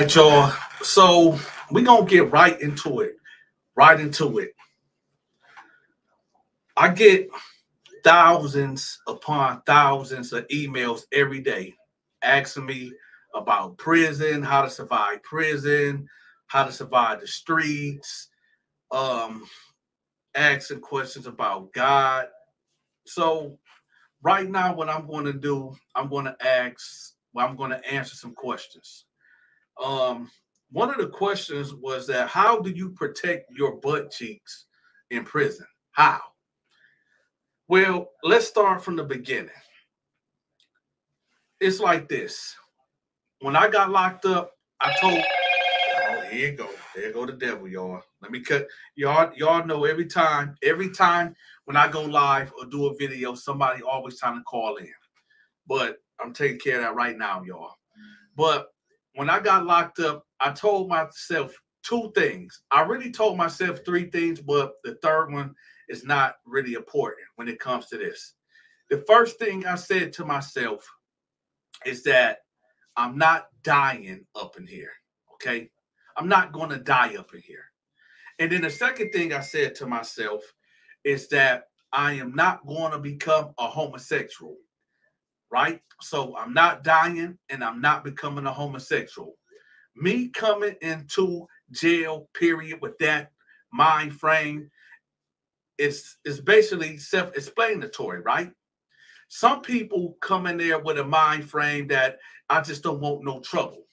right, y'all. So we're gonna get right into it. Right into it. I get thousands upon thousands of emails every day asking me about prison, how to survive prison, how to survive the streets, um, asking questions about God. So right now, what I'm going to do, I'm going to answer some questions. Um, One of the questions was that how do you protect your butt cheeks in prison? How? Well, let's start from the beginning. It's like this. When I got locked up, I told, oh, here you go. There go the devil, y'all. Let me cut. Y'all know every time when I go live or do a video, somebody always trying to call in. But I'm taking care of that right now, y'all. But when I got locked up, I told myself two things. I really told myself three things, but the third one is not really important when it comes to this. The first thing I said to myself is that I'm not dying up in here, okay? I'm not going to die up in here. And then the second thing I said to myself is that I am not going to become a homosexual, right? So I'm not dying and I'm not becoming a homosexual. Me coming into jail, period, with that mind frame is basically self-explanatory, right? Some people come in there with a mind frame that I just don't want no trouble.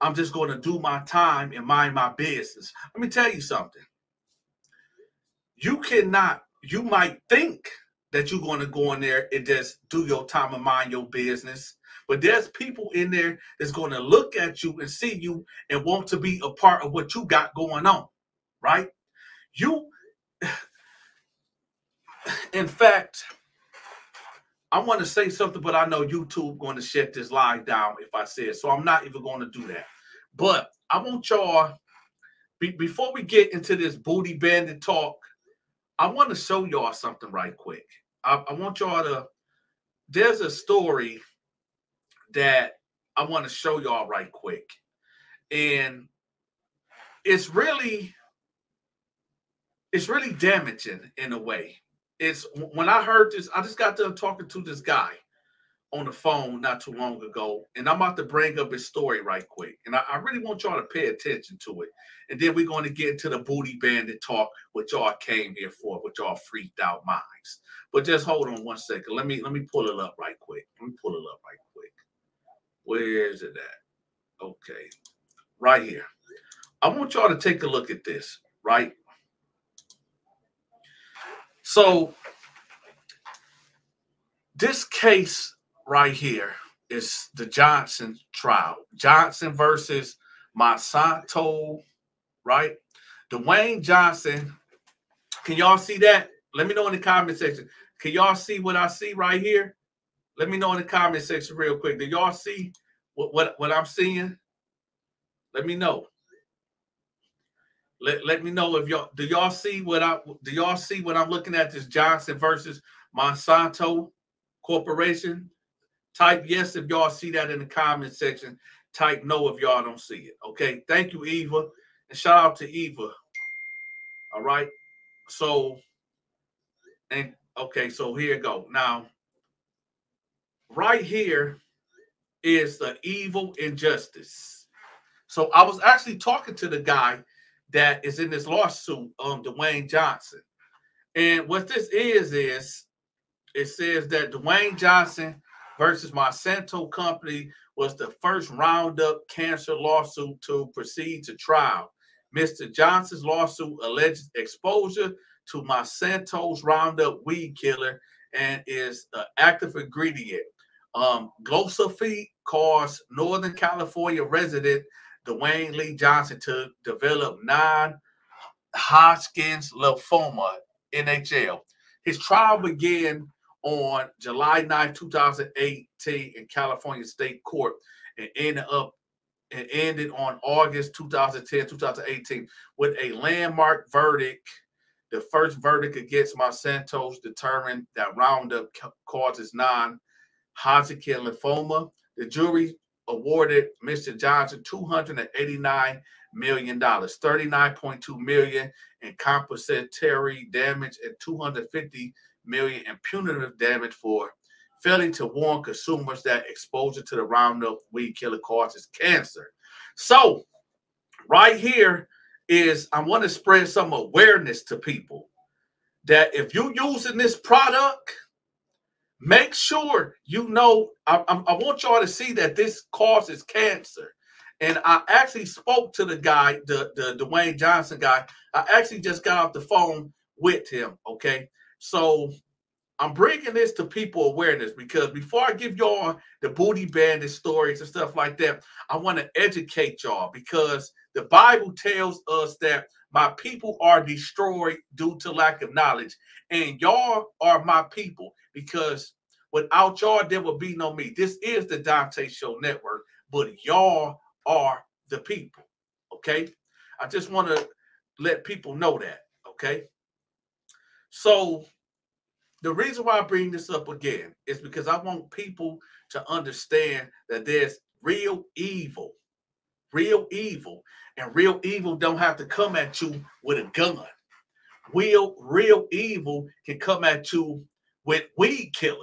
I'm just going to do my time and mind my business. Let me tell you something. You might think that you're going to go in there and just do your time and mind your business. But there's people in there that's going to look at you and see you and want to be a part of what you got going on, right? In fact, I want to say something, but I know YouTube going to shut this live down if I say it. So I'm not even going to do that. But I want y'all, before we get into this booty bandit talk, I want to show y'all something right quick. I want y'all to, there's a story that I want to show y'all right quick. And it's really damaging in a way. It's when I heard this, I just got done talking to this guy on the phone not too long ago, and I'm about to bring up his story right quick. And I really want y'all to pay attention to it. And then we're going to get into the booty bandit talk, what y'all came here for, with y'all freaked out minds. But just hold on one second. Let me pull it up right quick. Where is it at? Okay. Right here. I want y'all to take a look at this, right? So this case right here is the Johnson trial. Johnson versus Monsanto, right? Dwayne Johnson. Can y'all see that? Let me know in the comment section. Can y'all see what I see right here? Let me know in the comment section real quick. Do y'all see what I'm seeing? Let me know. Let me know if y'all do y'all see what I'm looking at, this Johnson versus Monsanto Corporation? Type yes if y'all see that in the comment section. Type no if y'all don't see it. Okay. Thank you, Eva. And shout out to Eva. All right. So, and okay, so here you go. Now, right here is the evil injustice. So I was actually talking to the guy that is in this lawsuit, Dwayne Johnson. And what this is it says that Dwayne Johnson versus Monsanto Company was the first Roundup cancer lawsuit to proceed to trial. Mr. Johnson's lawsuit alleges exposure to Monsanto's Roundup weed killer and is an active ingredient. Glyphosate caused Northern California resident Dwayne Lee Johnson to develop non-Hodgkin's lymphoma, NHL. His trial began on July 9, 2018 in California State Court and ended on August 2018 with a landmark verdict. The first verdict against Monsanto's determined that Roundup causes non-Hodgkin lymphoma. The jury awarded Mr. Johnson $289 million, $39.2 million in compensatory damage and $250 million in punitive damage for failing to warn consumers that exposure to the Roundup weed killer causes cancer. So right here is I want to spread some awareness to people that if you're using this product, make sure you know. I want y'all to see that this causes cancer. And I actually spoke to the guy, the Dwayne Johnson guy. I actually just got off the phone with him. Okay, so I'm bringing this to people awareness because before I give y'all the booty bandit stories and stuff like that, I want to educate y'all because the Bible tells us that my people are destroyed due to lack of knowledge. And y'all are my people because without y'all, there will be no me. This is the Donta Show Network, but y'all are the people. Okay? I just want to let people know that. Okay? So the reason why I bring this up again is because I want people to understand that there's real evil. Real evil. And real evil don't have to come at you with a gun. Real evil can come at you with weed killer.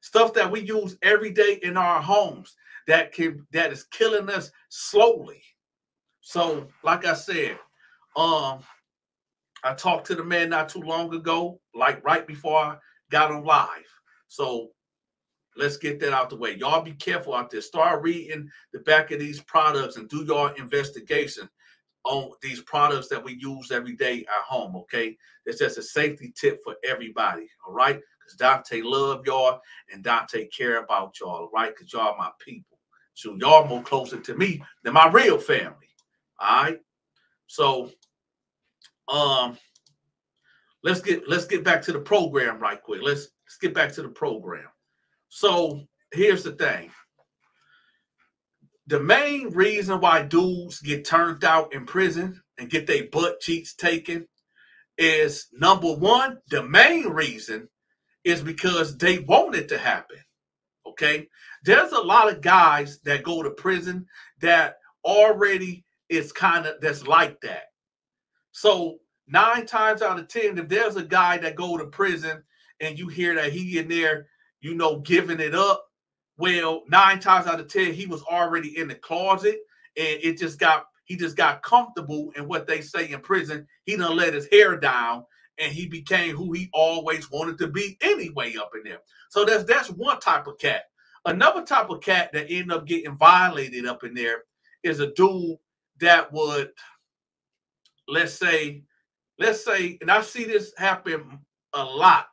Stuff that we use every day in our homes that is killing us slowly. So, like I said, I talked to the man not too long ago, like right before I got on live. So let's get that out the way. Y'all be careful out there. Start reading the back of these products and do your investigation on these products that we use every day at home, okay? It's just a safety tip for everybody, all right? Because Donta love y'all and Donta care about y'all, right? Because y'all my people. So y'all more closer to me than my real family, all right? So, let's get back to the program right quick. Let's get back to the program. So here's the thing. The main reason why dudes get turned out in prison and get their butt cheeks taken is, number one, the main reason is because they want it to happen. Okay? There's a lot of guys that go to prison that already is that's like that. So 9 times out of 10, if there's a guy that go to prison and you hear that he in there, giving it up, well, 9 times out of 10, he was already in the closet, and he just got comfortable in what they say in prison. He done let his hair down, and he became who he always wanted to be anyway up in there. So that's one type of cat. Another type of cat that ended up getting violated up in there is a dude that would, let's say, and I see this happen a lot.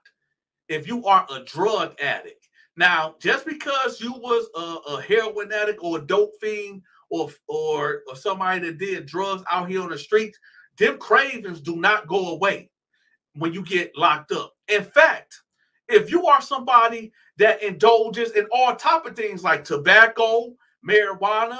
If you are a drug addict, now just because you was a heroin addict or a dope fiend or somebody that did drugs out here on the streets, them cravings do not go away when you get locked up. In fact, if you are somebody that indulges in all type of things like tobacco, marijuana,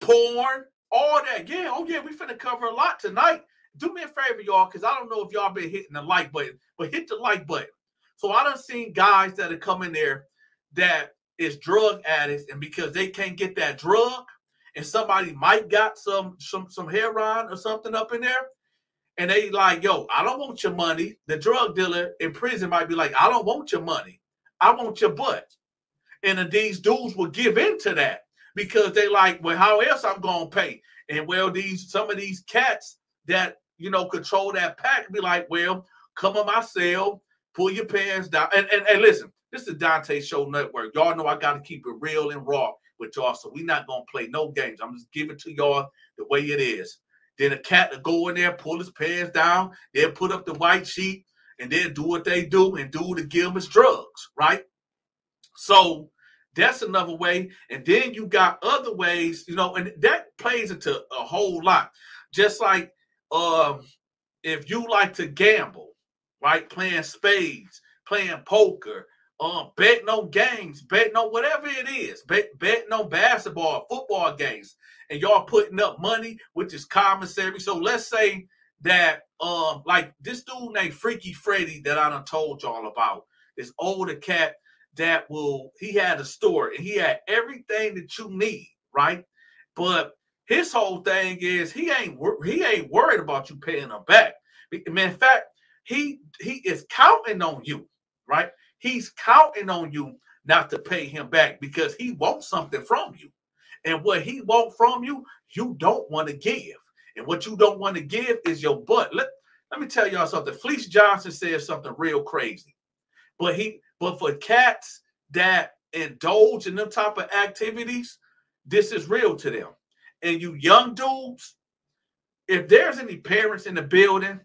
porn, all that, we finna cover a lot tonight. Do me a favor, y'all, because I don't know if y'all been hitting the like button, but hit the like button. So I done seen guys that are coming there that is drug addicts, and because they can't get that drug, and somebody might got some heroin or something up in there, and they like, yo, I don't want your money. The drug dealer in prison might be like, I don't want your money. I want your butt. And then these dudes will give in to that because they like, well, how else I'm going to pay? And well, some of these cats that, control that pack be like, well, come on my cell, pull your pants down. And listen, this is the Donta Show Network. Y'all know I got to keep it real and raw with y'all, so we're not going to play no games. I'm just giving it to y'all the way it is. Then a cat to go in there, pull his pants down, they'll put up the white sheet, and they'll do what they do and do to give them his drugs, right? So that's another way. And then you got other ways, and that plays into a whole lot. Just like if you like to gamble, right? Playing spades, playing poker, betting on games, betting on whatever it is, betting on basketball, football games, and y'all putting up money, which is commissary. So let's say that like this dude named Freaky Freddy that I done told y'all about, this older cat he had a store and he had everything that you need, right? But his whole thing is he ain't worried about you paying him back. In fact, he is counting on you, right? He's counting on you not to pay him back because he wants something from you. And what he wants from you, you don't want to give. And what you don't want to give is your butt. Let me tell y'all something. Fleece Johnson said something real crazy. But for cats that indulge in them type of activities, this is real to them. And you young dudes, if there's any parents in the building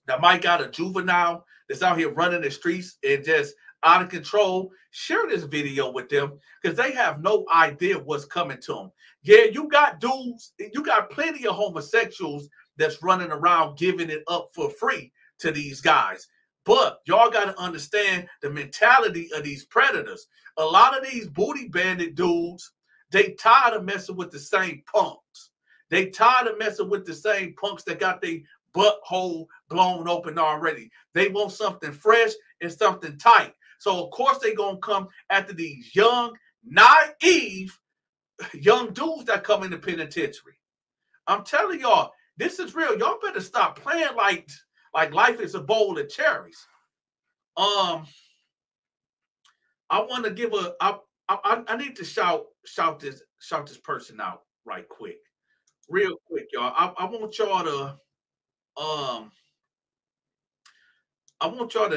that might got a juvenile that's out here running the streets and just out of control, share this video with them because they have no idea what's coming to them. Yeah, you got dudes, you got plenty of homosexuals that's running around giving it up for free to these guys. But y'all got to understand the mentality of these predators. A lot of these booty bandit dudes, they tired of messing with the same punks. They tired of messing with the same punks that got their butthole blown open already. They want something fresh and something tight. So, of course, they're going to come after these young, naive, young dudes that come in the penitentiary. I'm telling y'all, this is real. Y'all better stop playing like life is a bowl of cherries. I want to give I need to shout this person out right quick. Real quick, y'all. I want y'all to I want y'all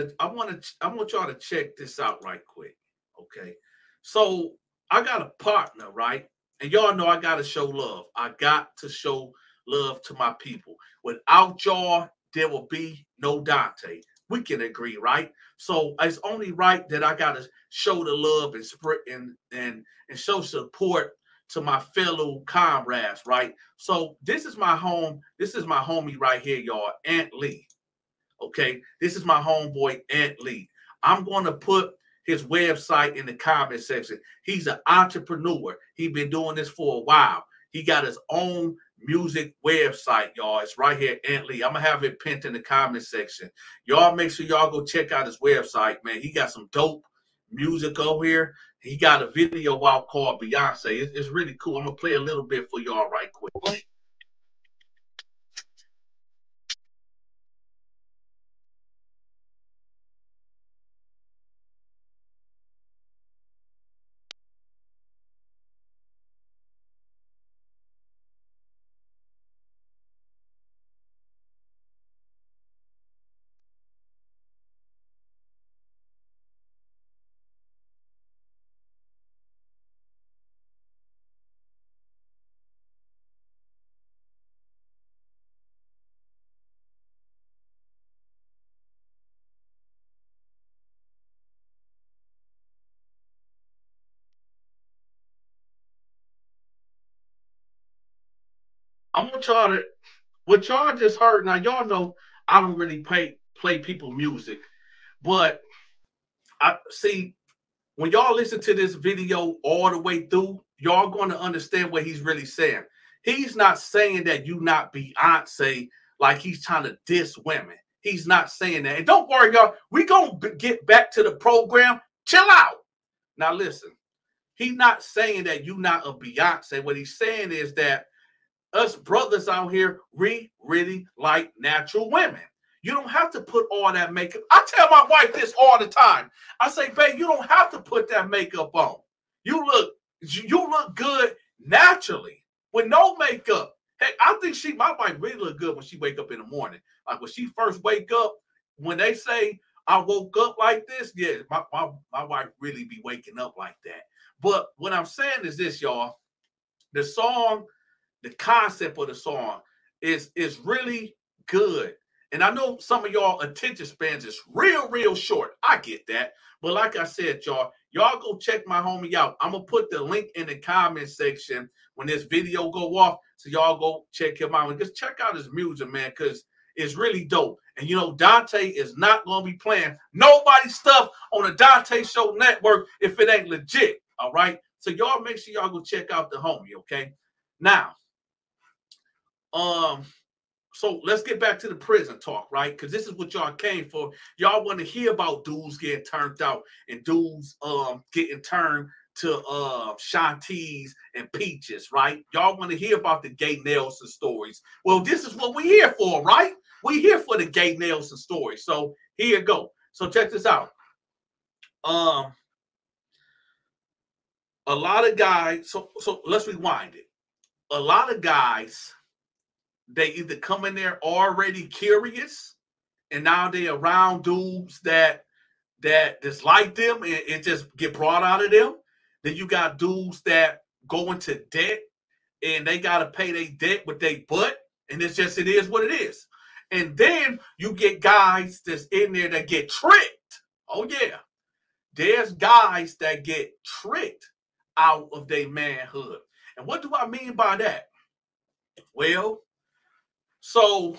to check this out right quick. Okay. So I got a partner, right? And y'all know I gotta show love. I got to show love to my people. Without y'all, there will be no Dante. We can agree, right? So it's only right that I gotta show the love and spread and show support to my fellow comrades, right? So this is my home. This is my homie right here, y'all, Ant Lee. Okay, this is my homeboy Ant Lee. I'm going to put his website in the comment section. He's an entrepreneur. He's been doing this for a while. He got his own music website, y'all. It's right here, Ant Lee. I'm going to have it pinned in the comment section. Y'all make sure y'all go check out his website, man. He got some dope music over here. He got a video out called Beyonce. It's really cool. I'm going to play a little bit for y'all right quick. I want y'all to, what y'all just heard, now y'all know I don't really play people music, but I see when y'all listen to this video all the way through, y'all going to understand what he's really saying. He's not saying that you not Beyonce like he's trying to diss women. He's not saying that. And don't worry, y'all. We going to get back to the program. Chill out. Now, listen. He's not saying that you not a Beyonce. What he's saying is that us brothers out here, we really like natural women. You don't have to put all that makeup. I tell my wife this all the time. I say, babe, you don't have to put that makeup on. You look good naturally with no makeup. Hey, I think my wife really look good when she wake up in the morning. Like when she first wake up, when they say I woke up like this, yeah, my wife really be waking up like that. But what I'm saying is this, y'all. The song, the concept of the song is really good. And I know some of y'all attention spans is real short. I get that. But like I said, y'all go check my homie out. I'm going to put the link in the comment section when this video go off. So y'all go check him out and just check out his music, man, because it's really dope. And, you know, Dante is not going to be playing nobody's stuff on the Donta Show Network if it ain't legit. All right. So y'all make sure y'all go check out the homie. Okay. Now, So let's get back to the prison talk, right? Because this is what y'all came for. Y'all want to hear about dudes getting turned out and dudes getting turned to Shanties and Peaches, right? Y'all want to hear about the gay Nelson stories. Well, this is what we're here for, right? We're here for the gay Nelson stories. So here you go. So check this out. A lot of guys, so let's rewind it. A lot of guys, they either come in there already curious, and now they around dudes that dislike them and just get brought out of them. Then you got dudes that go into debt and they gotta pay their debt with their butt, and it is what it is. And then you get guys that's in there that get tricked. Oh yeah, there's guys that get tricked out of their manhood. And what do I mean by that? Well, so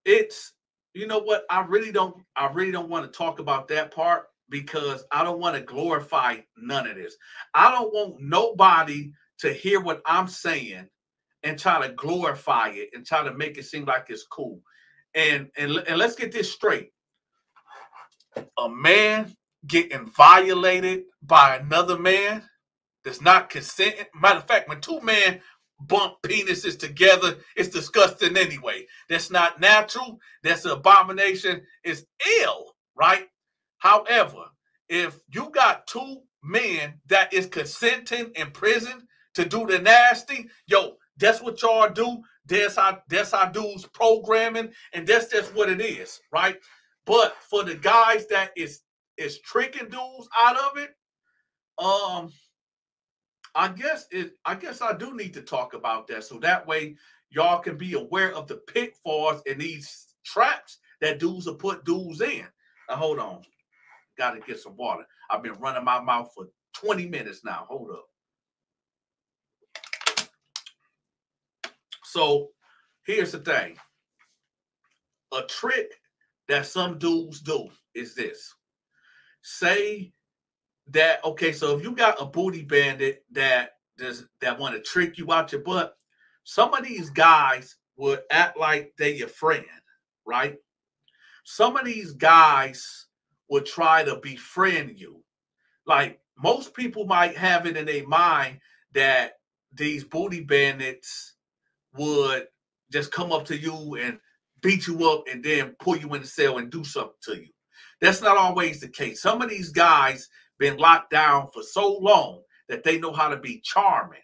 it's, you know what, I really don't want to talk about that part because I don't want to glorify none of this. I don't want nobody to hear what I'm saying and try to glorify it and try to make it seem like it's cool. And let's get this straight. A man getting violated by another man that's not consenting. Matter of fact, when two men bump penises together, it's disgusting anyway. That's not natural. That's an abomination. It's ill, right? However, if you got two men that is consenting in prison to do the nasty, yo, that's what y'all do. That's how dudes programming, and that's just what it is, right? But for the guys that is tricking dudes out of it, I guess I do need to talk about that, so that way y'all can be aware of the pitfalls and these traps that dudes will put dudes in. Now hold on, got to get some water. I've been running my mouth for 20 minutes now. Hold up. So here's the thing. A trick that some dudes do is this. Say that, okay, so if you got a booty bandit that want to trick you out your butt, some of these guys would act like they're your friend, right? Some of these guys would try to befriend you. Like, most people might have it in their mind that these booty bandits would just come up to you and beat you up and then pull you in the cell and do something to you. That's not always the case. Some of these guys been locked down for so long that they know how to be charming.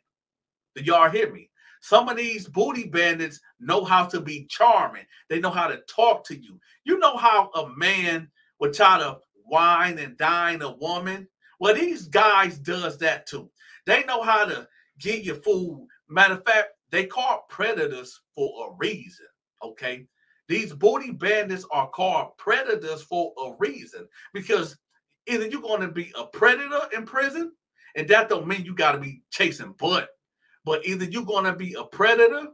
Do y'all hear me? Some of these booty bandits know how to be charming. They know how to talk to you. You know how a man would try to wine and dine a woman? Well, these guys does that too. They know how to give you food. Matter of fact, they call predators for a reason, okay? These booty bandits are called predators for a reason, because either you're going to be a predator in prison, and that don't mean you got to be chasing butt, but either you're going to be a predator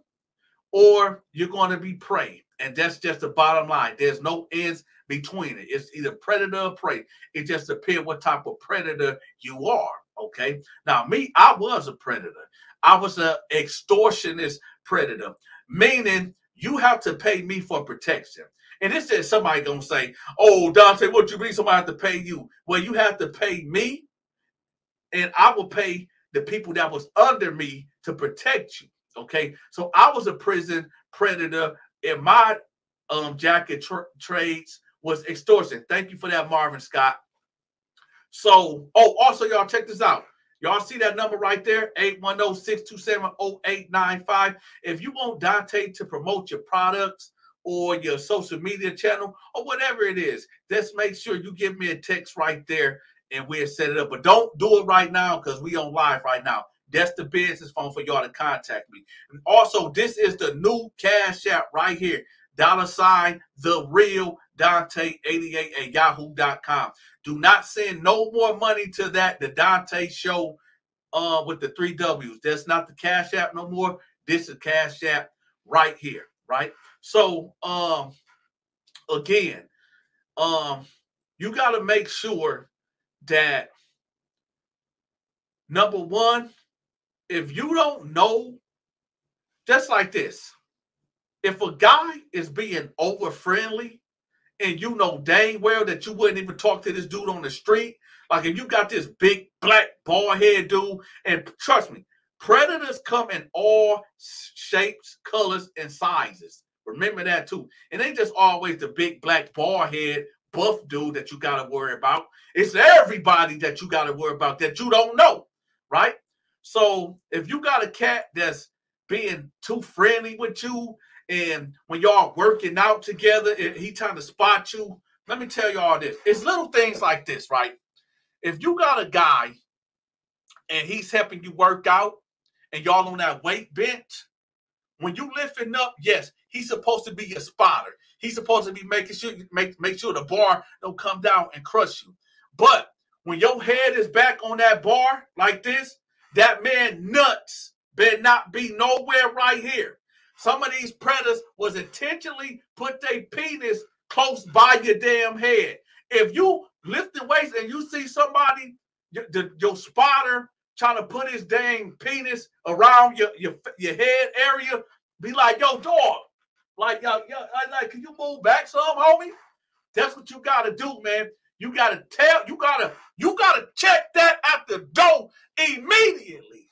or you're going to be prey. And that's just the bottom line. There's no ends between it. It's either predator or prey. It just depends what type of predator you are, okay? Now, me, I was a predator. I was an extortionist predator, meaning you have to pay me for protection. And this is somebody going to say, oh, Dante, what you mean somebody have to pay you? Well, you have to pay me, and I will pay the people that was under me to protect you, okay? So I was a prison predator, and my jacket trades was extortion. Thank you for that, Marvin Scott. So, oh, also, y'all, check this out. Y'all see that number right there, 810-627-0895. If you want Dante to promote your products or your social media channel or whatever it is, just make sure you give me a text right there and we'll set it up. But don't do it right now because we on live right now. That's the business phone for y'all to contact me. And also, this is the new Cash App right here. $ the real Dante88 at yahoo.com. Do not send no more money to that. The Donta Show with the 3 W's. That's not the Cash App no more. This is Cash App right here, right? So again, you got to make sure that, number one, if you don't know, just like this, if a guy is being over friendly and you know dang well that you wouldn't even talk to this dude on the street, like if you got this big black bald head dude, and trust me, predators come in all shapes, colors, and sizes. Remember that too. It ain't just always the big black bald head buff dude that you got to worry about. It's everybody that you got to worry about that you don't know, right? So if you got a cat that's being too friendly with you, and when y'all working out together, and he trying to spot you, let me tell y'all this. It's little things like this, right? If you got a guy and he's helping you work out and y'all on that weight bench, when you lifting up, yes, he's supposed to be your spotter. He's supposed to be making sure make sure the bar don't come down and crush you. But when your head is back on that bar like this, that man nuts better not be nowhere right here. Some of these predators was intentionally put their penis close by your damn head. If you lifting weights and you see somebody, your spotter, trying to put his dang penis around your head area, be like, yo, dog, like, yo, can you move back some, homie? That's what you gotta do, man. You gotta check that at the door immediately.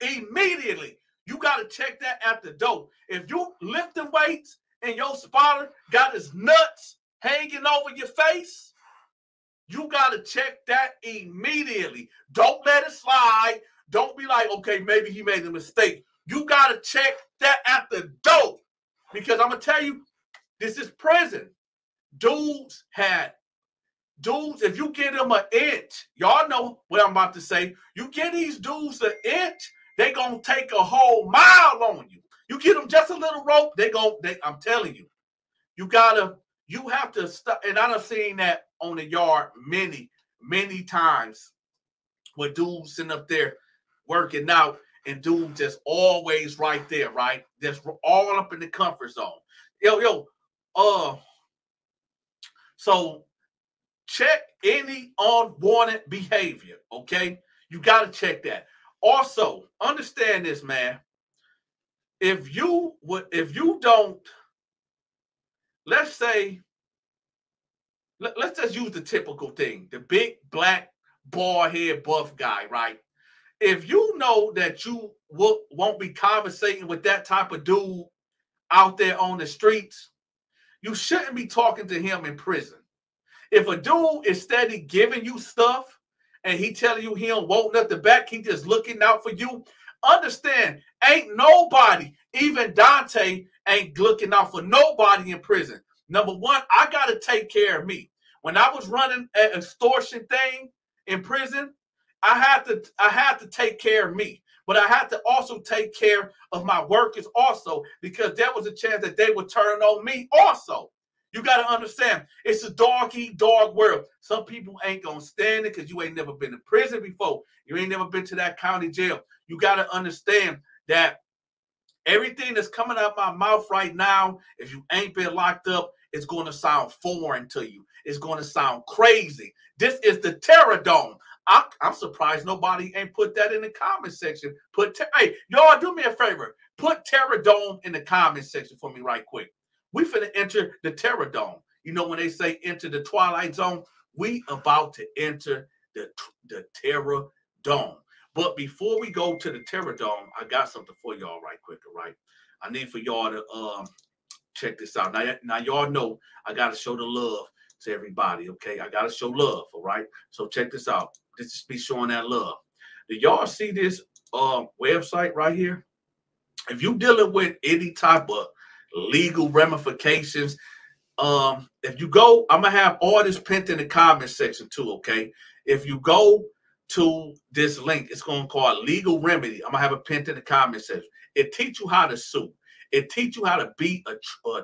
Immediately. You gotta check that at the door. If you lifting weights and your spotter got his nuts hanging over your face, you got to check that immediately. Don't let it slide. Don't be like, okay, maybe he made a mistake. You got to check that at the door. Because I'm going to tell you, this is prison. Dudes, if you get them an inch, y'all know what I'm about to say. You get these dudes an inch, they going to take a whole mile on you. You get them just a little rope, I'm telling you, you have to stop. And I done seen that on the yard many, many times with dudes sitting up there working out and dudes just always right there, right? Just all up in the comfort zone. So check any unwanted behavior, okay? You got to check that. Also, understand this, man. If you don't, let's say, let's just use the typical thing, the big black bald head buff guy, right? If you know that you won't be conversating with that type of dude out there on the streets, you shouldn't be talking to him in prison. If a dude is steady giving you stuff and he telling you he don't want nothing back, he just looking out for you, understand, ain't nobody, even Dante, ain't looking out for nobody in prison. Number one, I got to take care of me. When I was running an extortion thing in prison, I had to take care of me. But I had to also take care of my workers also, because there was a chance that they would turn on me also. You got to understand, it's a dog-eat-dog world. Some people ain't going to stand it because you ain't never been in prison before. You ain't never been to that county jail. You got to understand that everything that's coming out of my mouth right now, if you ain't been locked up, it's going to sound foreign to you. It's going to sound crazy. This is the Terror Dome. I'm surprised nobody ain't put that in the comment section. Hey, y'all, do me a favor. Put Terror Dome in the comment section for me right quick. We finna enter the Terror Dome. You know when they say enter the Twilight Zone, we about to enter the Terror Dome. But before we go to the Terror Dome, I got something for y'all right quick, all right? I need for y'all to check this out. Now y'all know I got to show the love to everybody, okay? I got to show love, all right? So check this out. This is me showing that love. Do y'all see this website right here? If you dealing with any type of legal ramifications, if you go, I'm going to have all this pinned in the comment section too, okay? If you go to this link, it's going to call Legal Remedy. I'm going to have it pinned in the comment section. It teaches you how to sue. It teaches you how to beat a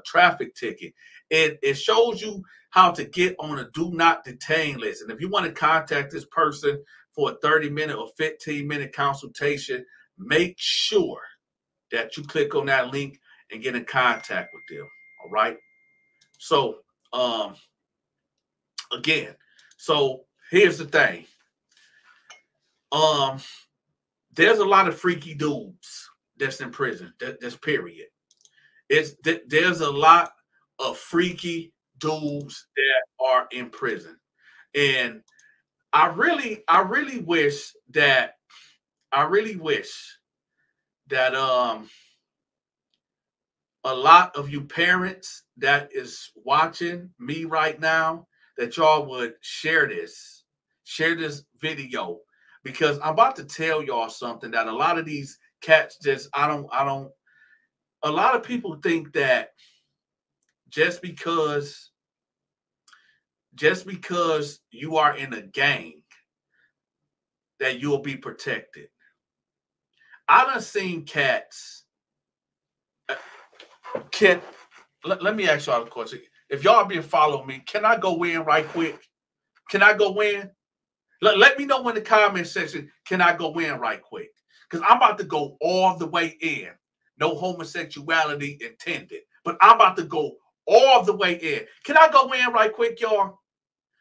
traffic ticket. It shows you how to get on a do not detain list. And if you want to contact this person for a 30-minute or 15-minute consultation, make sure that you click on that link and get in contact with them. All right. So, again, so here's the thing. There's a lot of freaky dudes that's in prison. That's period. There's a lot of freaky dudes that are in prison, and I really wish that I really wish that a lot of you parents that is watching me right now, that y'all would share this video, because I'm about to tell y'all something that a lot of these cats just I don't a lot of people think that just because you are in a gang that you'll be protected. I done seen cats. Let me ask y'all a question. If y'all been following me, can I go in right quick? Can I go in? Let me know in the comment section. Can I go in right quick? Because I'm about to go all the way in. No homosexuality intended. But I'm about to go all the way in. Can I go in right quick, y'all?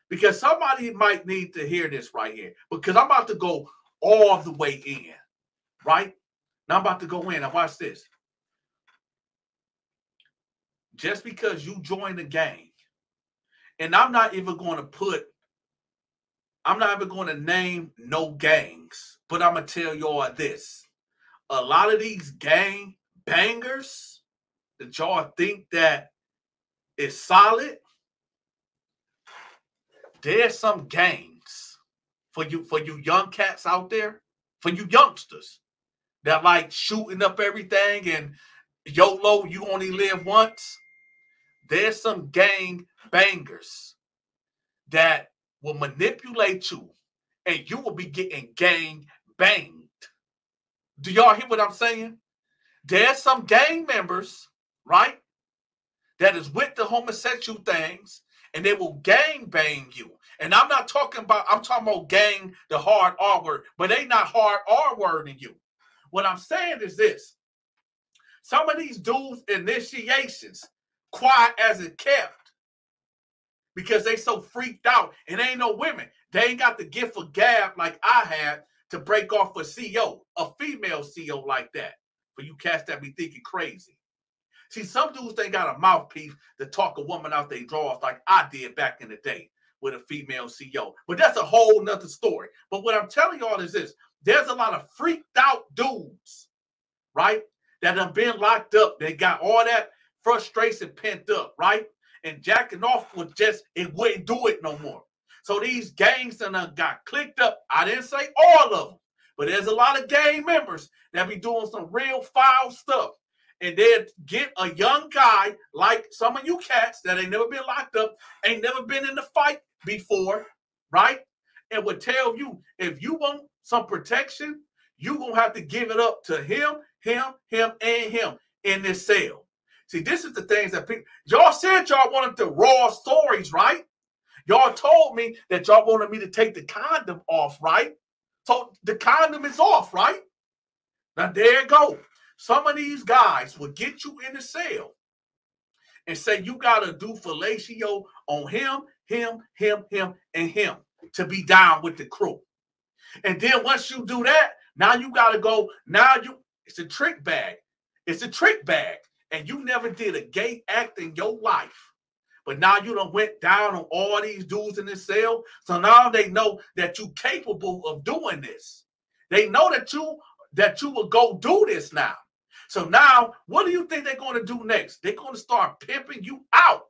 Because somebody might need to hear this right here. Because I'm about to go all the way in. Right? Now I'm about to go in. Now watch this. Just because you join the gang, and I'm not even going to name no gangs, but I'm going to tell y'all this. A lot of these gang bangers that y'all think that is solid, there's some gangs for you young cats out there, for you youngsters that like shooting up everything and YOLO, you only live once. There's some gang bangers that will manipulate you and you will be getting gang banged. Do y'all hear what I'm saying? There's some gang members, right, that is with the homosexual things, and they will gang bang you. And I'm talking about gang, the hard R word, but they not hard R wording you. What I'm saying is this. Some of these dudes' initiations, quiet as it kept, because they so freaked out, and ain't no women. They ain't got the gift of gab like I had to break off a CO, a female CO like that. For you cats that be thinking crazy. See, some dudes, they got a mouthpiece to talk a woman out their drawers like I did back in the day with a female CO. But that's a whole nother story. But what I'm telling y'all is this. There's a lot of freaked out dudes, right, that have been locked up. They got all that frustration pent up, right? And jacking off was just, it wouldn't do it no more. So these gangs that got clicked up. I didn't say all of them, but there's a lot of gang members that be doing some real foul stuff. And they'd get a young guy like some of you cats that ain't never been locked up, ain't never been in the fight before, right? And would tell you, if you want some protection, you're going to have to give it up to him, and him in this cell. See, this is the things that people, y'all said y'all wanted the raw stories, right? Y'all told me that y'all wanted me to take the condom off, right? So the condom is off, right? Now there you go. Some of these guys will get you in the cell and say you got to do fellatio on him, and him to be down with the crew. And then once you do that, now you got to go, it's a trick bag. It's a trick bag. And you never did a gay act in your life. But now you done went down on all these dudes in this cell. So now they know that you're capable of doing this. They know that you will go do this now. So now, what do you think they're going to do next? They're going to start pimping you out.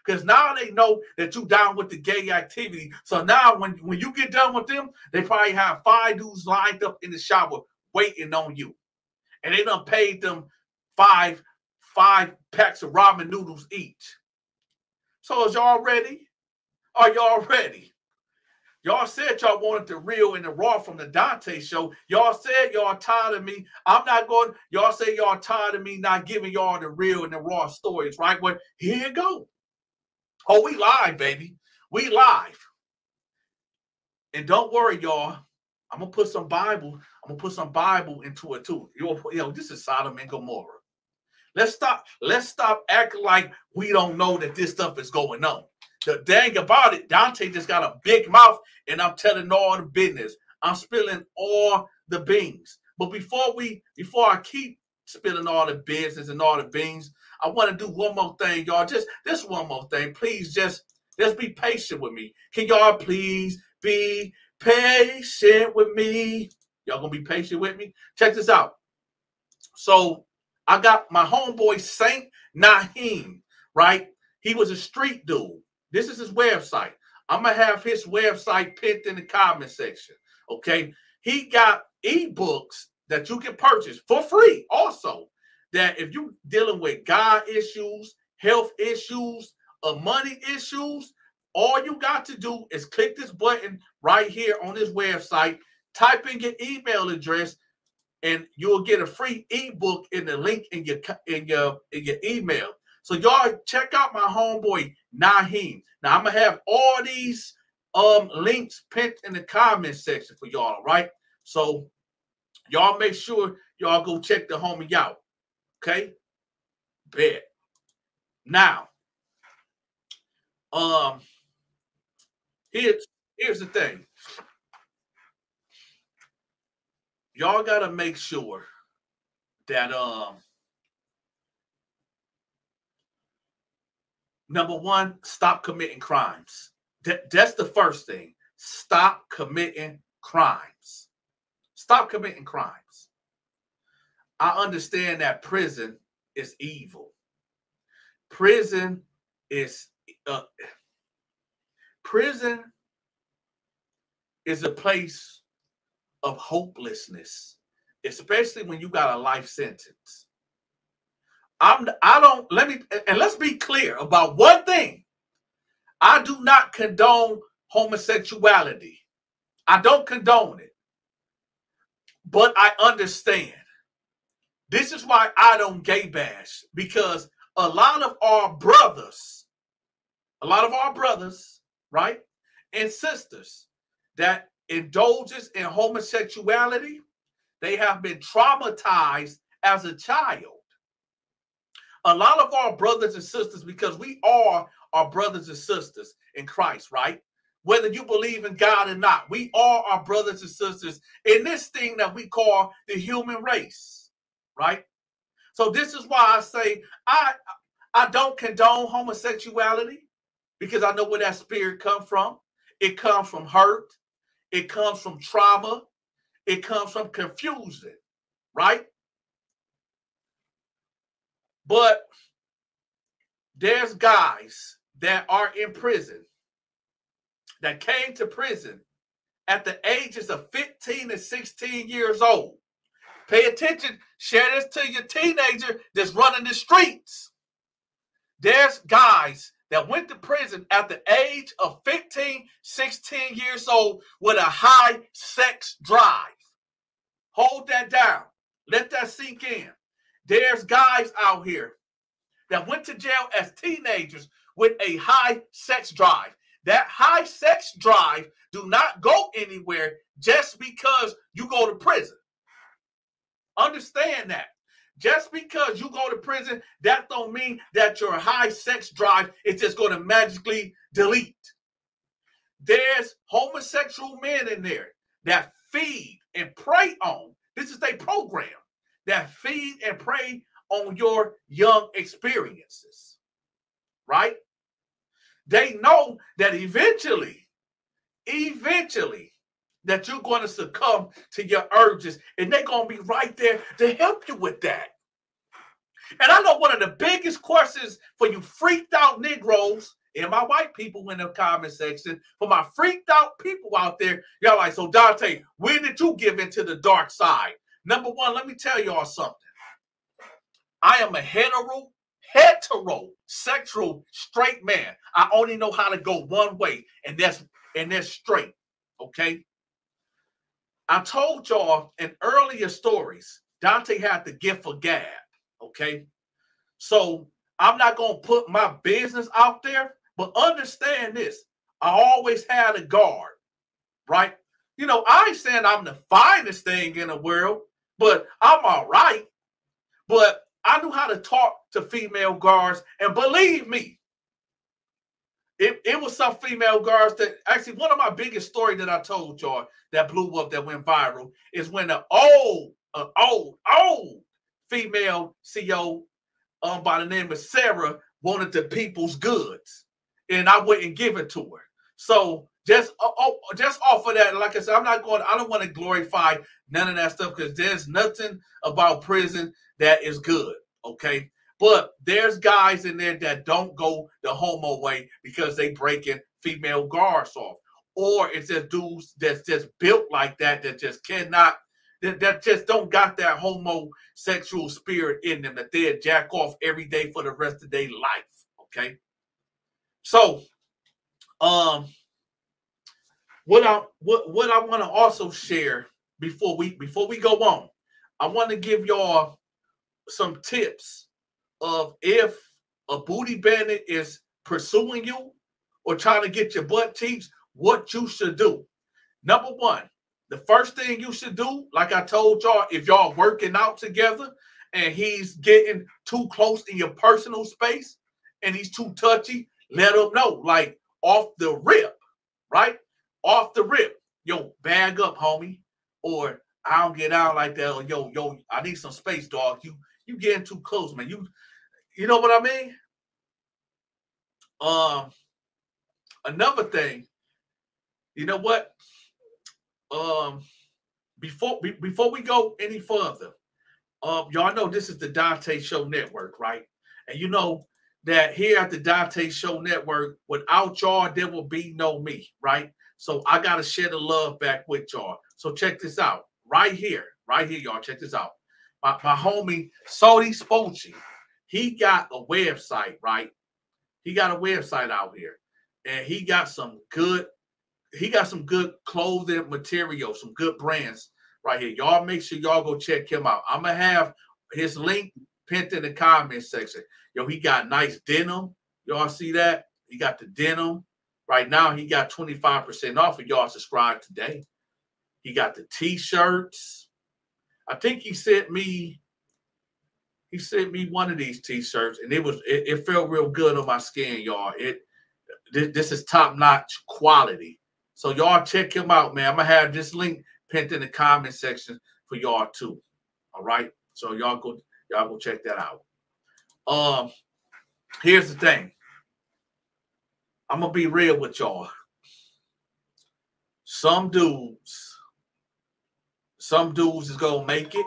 Because now they know that you down with the gay activity. So now when you get done with them, they probably have 5 dudes lined up in the shower waiting on you. And they done paid them 5 packs of ramen noodles each. So is y'all ready? Are y'all ready? Y'all said y'all wanted the real and the raw from the Donta Show. Y'all said y'all tired of me. I'm not going. Y'all say y'all tired of me not giving y'all the real and the raw stories, right? Well, here you go. Oh, we live, baby. We live. And don't worry, y'all. I'm gonna put some Bible. I'm gonna put some Bible into it too. This is Sodom and Gomorrah. Let's stop acting like we don't know that this stuff is going on. The dang about it, Donta just got a big mouth, and I'm telling all the business. I'm spilling all the beans. But before I keep spilling all the business and all the beans, I want to do one more thing, y'all. Just this one more thing. Please just be patient with me. Can y'all please be patient with me? Y'all gonna be patient with me? Check this out. So I got my homeboy Saint Naheem, right? He was a street dude. This is his website. I'm gonna have his website pinned in the comment section. Okay. He got ebooks that you can purchase for free also. That if you're dealing with God issues, health issues, or money issues, all you got to do is click this button right here on this website, type in your email address, and you'll get a free ebook in the link in your email. So y'all check out my homeboy Naheem. Now I'm gonna have all these links pinned in the comment section for y'all, right? So y'all make sure y'all go check the homie out. Okay? Bet. Now, here's the thing. Y'all gotta make sure that number one, stop committing crimes. That's the first thing. Stop committing crimes. Stop committing crimes. I understand that prison is evil. Prison is a place of hopelessness, especially when you got a life sentence. Let's be clear about one thing. I do not condone homosexuality. I don't condone it. But I understand. This is why I don't gay bash, because a lot of our brothers, right, and sisters that indulges in homosexuality, they have been traumatized as a child. A lot of our brothers and sisters, because we are our brothers and sisters in Christ, right? Whether you believe in God or not, we are our brothers and sisters in this thing that we call the human race, right? So this is why I say I don't condone homosexuality, because I know where that spirit comes from. It comes from hurt. It comes from trauma. It comes from confusion, right? But there's guys that are in prison, that came to prison at the ages of 15 and 16 years old. Pay attention. Share this to your teenager that's running the streets. There's guys that went to prison at the age of 15, 16 years old with a high sex drive. Hold that down. Let that sink in. There's guys out here that went to jail as teenagers with a high sex drive. That high sex drive do not go anywhere just because you go to prison. Understand that. Just because you go to prison, that don't mean that your high sex drive is just going to magically delete. There's homosexual men in there that feed and prey on. This is their program, that feed and prey on your young experiences, right? They know that eventually, that you're going to succumb to your urges, and they're going to be right there to help you with that. And I know one of the biggest questions for you freaked out Negroes and my white people in the comment section, for my freaked out people out there, y'all like, so Dante, when did you give into the dark side? Number one, let me tell y'all something. I am a heterosexual straight man. I only know how to go one way, and that's straight. Okay. I told y'all in earlier stories, Dante had the gift of gab. Okay. So I'm not going to put my business out there, but understand this. I always had a guard, right? You know, I ain't saying I'm the finest thing in the world, but I'm all right. But I knew how to talk to female guards, and believe me, it was some female guards that actually, one of my biggest stories that I told y'all that blew up, that went viral, is when an old female CO by the name of Sarah wanted the people's goods, and I wouldn't give it to her. So just off of that, like I said, I don't want to glorify none of that stuff, because there's nothing about prison that is good, okay? But there's guys in there that don't go the homo way because they breaking female guards off. Or it's just dudes that's just built like that just cannot, that just don't got that homosexual spirit in them, that they'll jack off every day for the rest of their life, okay? So, what I want to also share before we go on, I want to give y'all some tips of if a booty bandit is pursuing you or trying to get your butt cheeks, what you should do. Number one, the first thing you should do, like I told y'all, if y'all working out together and he's getting too close in your personal space and he's too touchy, let him know, like off the rip, right? Off the rip. Yo, bag up, homie. Or I don't get out like that. Or yo, I need some space, dog. You getting too close, man. You know what I mean? Another thing, you know what? Before we go any further, y'all know this is the Donta Show Network, right? And you know that here at the Donta Show Network, without y'all, there will be no me, right? So I gotta share the love back with y'all. So check this out, right here, y'all. Check this out. My homie Sodi Spochi, he got a website, right? He got a website out here, and he got some good clothing material, some good brands right here. Y'all make sure y'all go check him out. I'm gonna have his link pinned in the comment section. Yo, he got nice denim. Y'all see that? He got the denim. Right now, he got 25% off if y'all subscribe today. He got the t-shirts. I think he sent me one of these t-shirts, and it felt real good on my skin, y'all. This is top-notch quality. So y'all check him out, man. I'm gonna have this link pinned in the comment section for y'all too. All right. So y'all go check that out. Here's the thing. I'm gonna be real with y'all. Some dudes is gonna make it,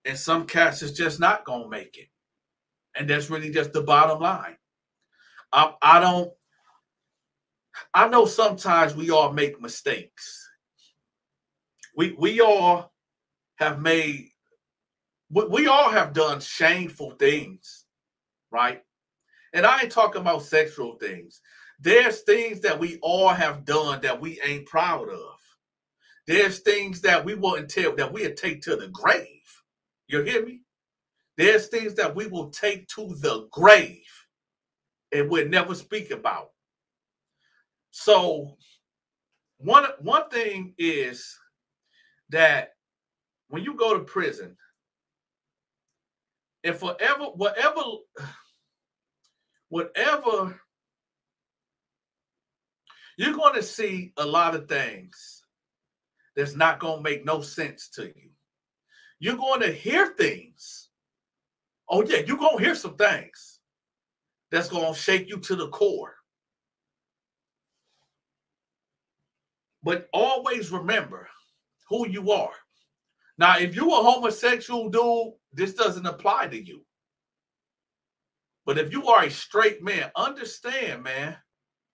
and some cats is just not gonna make it. And that's really just the bottom line. I know sometimes we all make mistakes. We all have done shameful things, right? And I ain't talking about sexual things. There's things that we all have done that we ain't proud of. There's things that we wouldn't tell, that we'll take to the grave. You hear me? There's things that we will take to the grave and we'll never speak about. So one thing is that when you go to prison, if whatever, you're going to see a lot of things that's not going to make no sense to you. You're going to hear things. Oh, yeah, you're going to hear some things that's going to shake you to the core. But always remember who you are. Now, if you're a homosexual dude, this doesn't apply to you. But if you are a straight man, understand, man,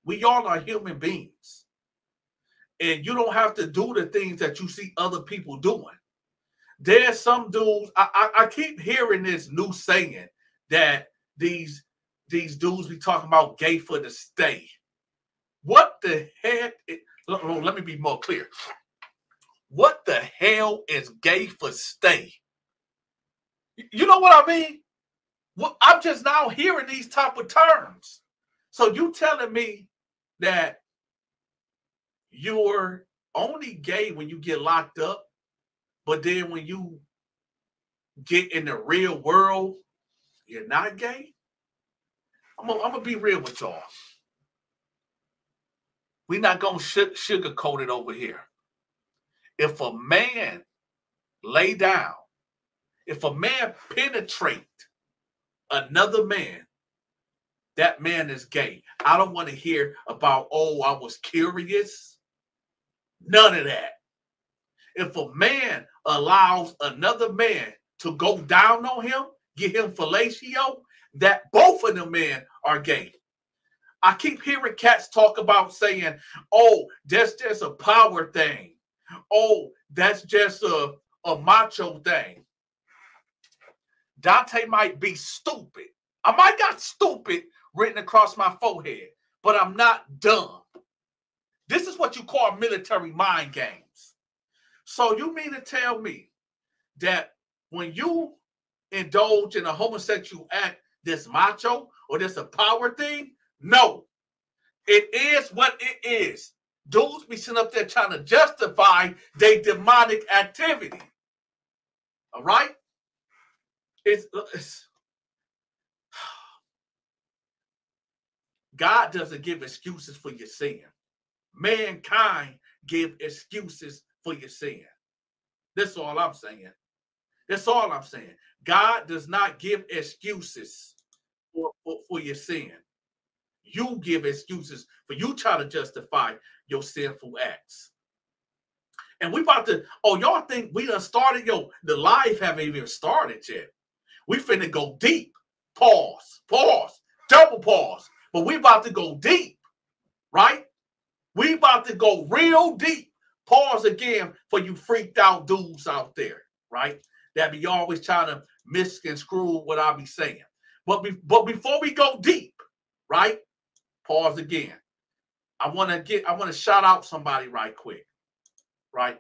we all are human beings. And you don't have to do the things that you see other people doing. There's some dudes, I keep hearing this new saying that these dudes be talking about gay for the stay. What the heck? Let me be more clear. What the hell is gay for stay? You know what I mean? Well, I'm just now hearing these type of terms. So you telling me that you're only gay when you get locked up, but then when you get in the real world, you're not gay? I'm gonna be real with y'all. We're not gonna sugarcoat it over here. If a man lay down If a man penetrate another man, that man is gay. I don't want to hear about, oh, I was curious. None of that. If a man allows another man to go down on him, get him fellatio, that both of them men are gay. I keep hearing cats talk about saying, oh, that's just a power thing. Oh, that's just a macho thing. Dante might be stupid. I might got stupid written across my forehead, but I'm not dumb. This is what you call military mind games. So you mean to tell me that when you indulge in a homosexual act, this macho or this a power thing? No. It is what it is. Dudes be sitting up there trying to justify their demonic activity. All right? It's God doesn't give excuses for your sin. Mankind give excuses for your sin. That's all I'm saying. That's all I'm saying. God does not give excuses for your sin. You give excuses for you trying to justify your sinful acts. And we about to, oh, y'all think we done started? Yo, the live haven't even started yet. We finna go deep. Pause, double pause. But we about to go deep, right? We about to go real deep. Pause again for you freaked out dudes out there, right? That be always trying to misconstrue what I be saying. But before we go deep, right? Pause again. I want to shout out somebody right quick, right?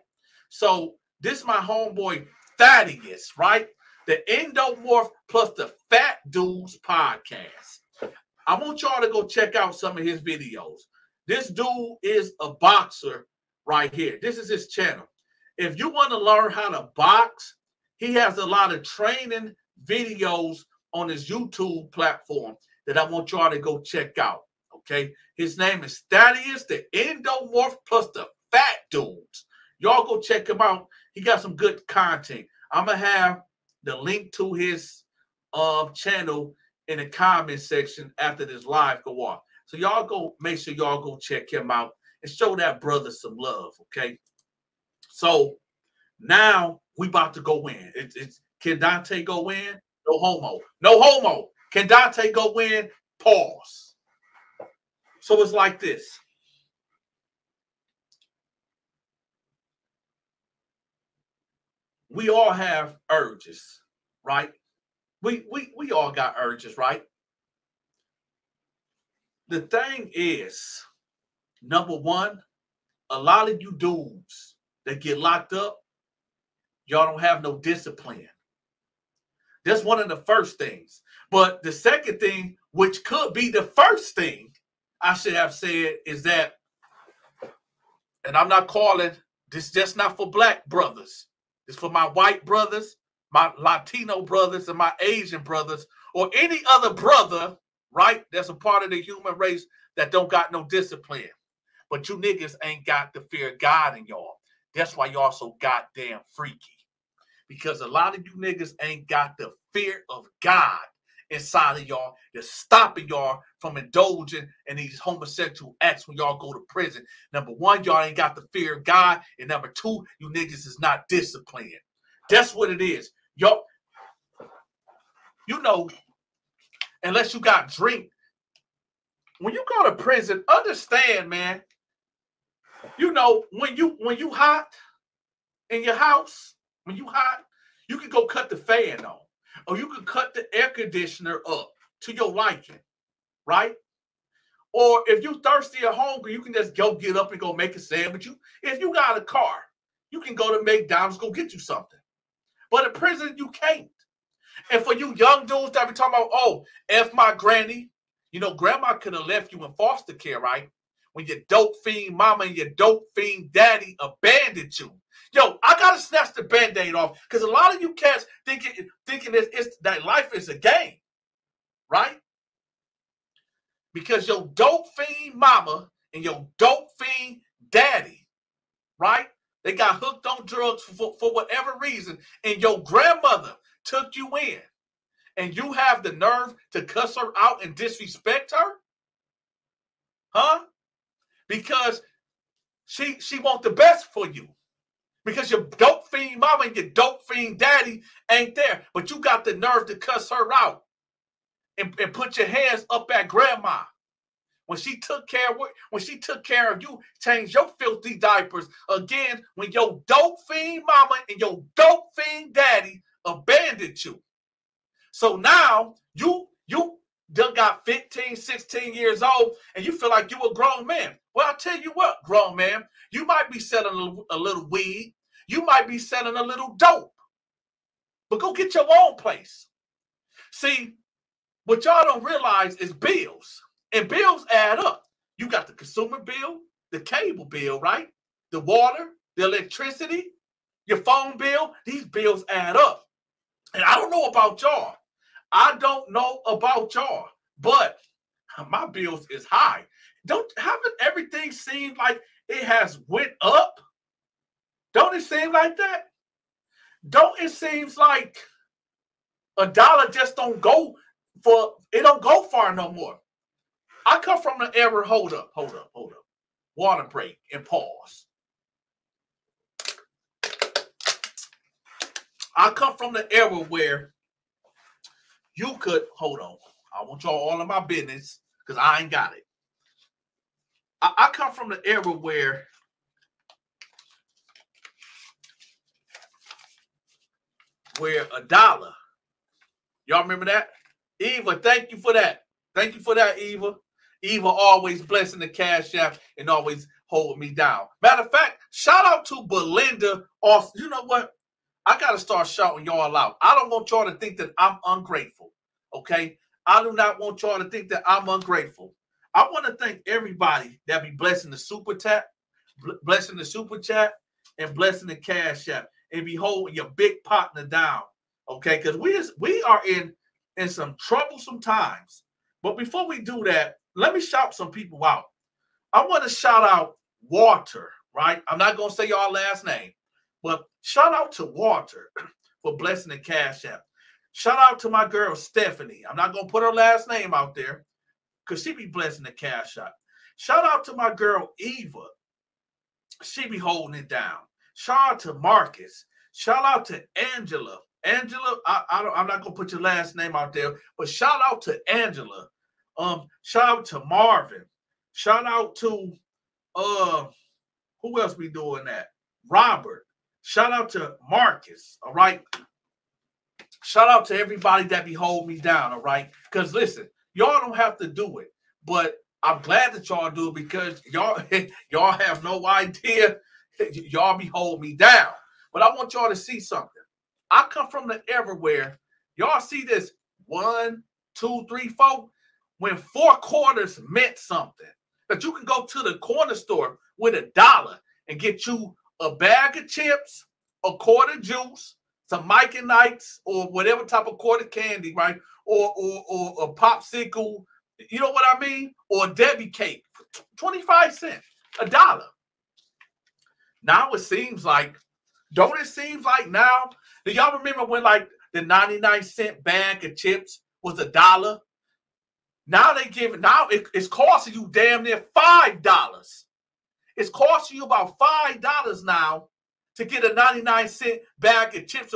So this is my homeboy Thaddeus, right? The Endomorph plus the Fat Dudes podcast. I want y'all to go check out some of his videos. This dude is a boxer right here. This is his channel. If you want to learn how to box, he has a lot of training videos on his YouTube platform that I want y'all to go check out. Okay, his name is Thaddeus, the Endomorph plus the Fat Dudes. Y'all go check him out. He got some good content. I'm gonna have the link to his channel in the comment section after this live go off. So y'all go make sure y'all go check him out and show that brother some love. Okay. So now we about to go in. Can Dante go in? No homo. No homo. Can Dante go in? Pause. So it's like this. We all have urges, right? We all got urges, right? The thing is, number one, a lot of you dudes that get locked up, y'all don't have no discipline. That's one of the first things. But the second thing, which could be the first thing I should have said, is that, and I'm not calling this just not for black brothers. It's for my white brothers, my Latino brothers, and my Asian brothers, or any other brother, right, that's a part of the human race that don't got no discipline. But you niggas ain't got the fear of God in y'all. That's why y'all so goddamn freaky. Because a lot of you niggas ain't got the fear of God inside of y'all that's stopping y'all from indulging in these homosexual acts when y'all go to prison. Number one, y'all ain't got the fear of God. And number two, you niggas is not disciplined. That's what it is. Y'all, you know, unless you got drink, when you go to prison, understand, man, you know, when you hot in your house, when you hot, you can go cut the fan on. Or you can cut the air conditioner up to your liking, right? Or if you thirsty or hungry, you can just go get up and go make a sandwich. If you got a car, you can go to McDonald's, go get you something. But in prison, you can't. And for you young dudes that be talking about, oh, F my granny, you know, grandma could have left you in foster care, right? When your dope fiend mama and your dope fiend daddy abandoned you. Yo, I gotta snatch the band-aid off because a lot of you cats thinking that life is a game, right? Because your dope fiend mama and your dope fiend daddy, right? They got hooked on drugs for whatever reason, and your grandmother took you in, and you have the nerve to cuss her out and disrespect her? Huh? Because she wants the best for you. Because your dope fiend mama and your dope fiend daddy ain't there. But you got the nerve to cuss her out and put your hands up at grandma. When she took care of you, changed your filthy diapers again when your dope fiend mama and your dope fiend daddy abandoned you. So now you done got 15, 16 years old and you feel like you a grown man. Well, I'll tell you what, grown man, you might be selling a little weed. You might be selling a little dope. But go get your own place. See, what y'all don't realize is bills. And bills add up. You got the consumer bill, the cable bill, right? The water, the electricity, your phone bill. These bills add up. And I don't know about y'all. I don't know about y'all. But my bills is high. Haven't everything seem like it has went up? Don't it seem like that? Don't it seem like $1 just don't go far no more? I come from the era, hold up. Water break and pause. I come from the era where you could, hold on. I want y'all all in my business because I ain't got it. I come from the era where $1, y'all remember that? Eva, thank you for that. Thank you for that, Eva. Eva always blessing the Cash App and always holding me down. Matter of fact, shout out to Belinda. You know what? I got to start shouting y'all out. I don't want y'all to think that I'm ungrateful, okay? I do not want y'all to think that I'm ungrateful. I want to thank everybody that be blessing the Super Chat, blessing the Super Chat, and blessing the Cash App, and be holding your big partner down, okay? Because we are in some troublesome times. But before we do that, let me shout some people out. I want to shout out Walter, right? I'm not going to say y'all last name, but shout out to Walter for blessing the Cash App. Shout out to my girl, Stephanie. I'm not going to put her last name out there because she be blessing the Cash App. Shout out to my girl, Eva. She be holding it down. Shout out to Marcus. Shout out to Angela. Angela, I'm not going to put your last name out there, but shout out to Angela. Shout out to Marvin. Shout out to who else be doing that? Robert. Shout out to Marcus. All right. Shout out to everybody that be holding me down. All right. Because listen, y'all don't have to do it, but I'm glad that y'all do it because y'all have no idea. Y'all be holding me down. But I want y'all to see something. I come from the era where y'all see this 1, 2, 3, 4. When 4 quarters meant something, that you can go to the corner store with $1 and get you a bag of chips, a quart of juice, some Mike and Nikes, or whatever type of quarter candy, right? Or a popsicle, you know what I mean? Or a Debbie cake, 25 cents, $1. Now it seems like, don't it seem like now? Do y'all remember when like the 99-cent bag of chips was $1? Now it's costing you damn near $5. It's costing you about $5 now to get a 99-cent bag of chips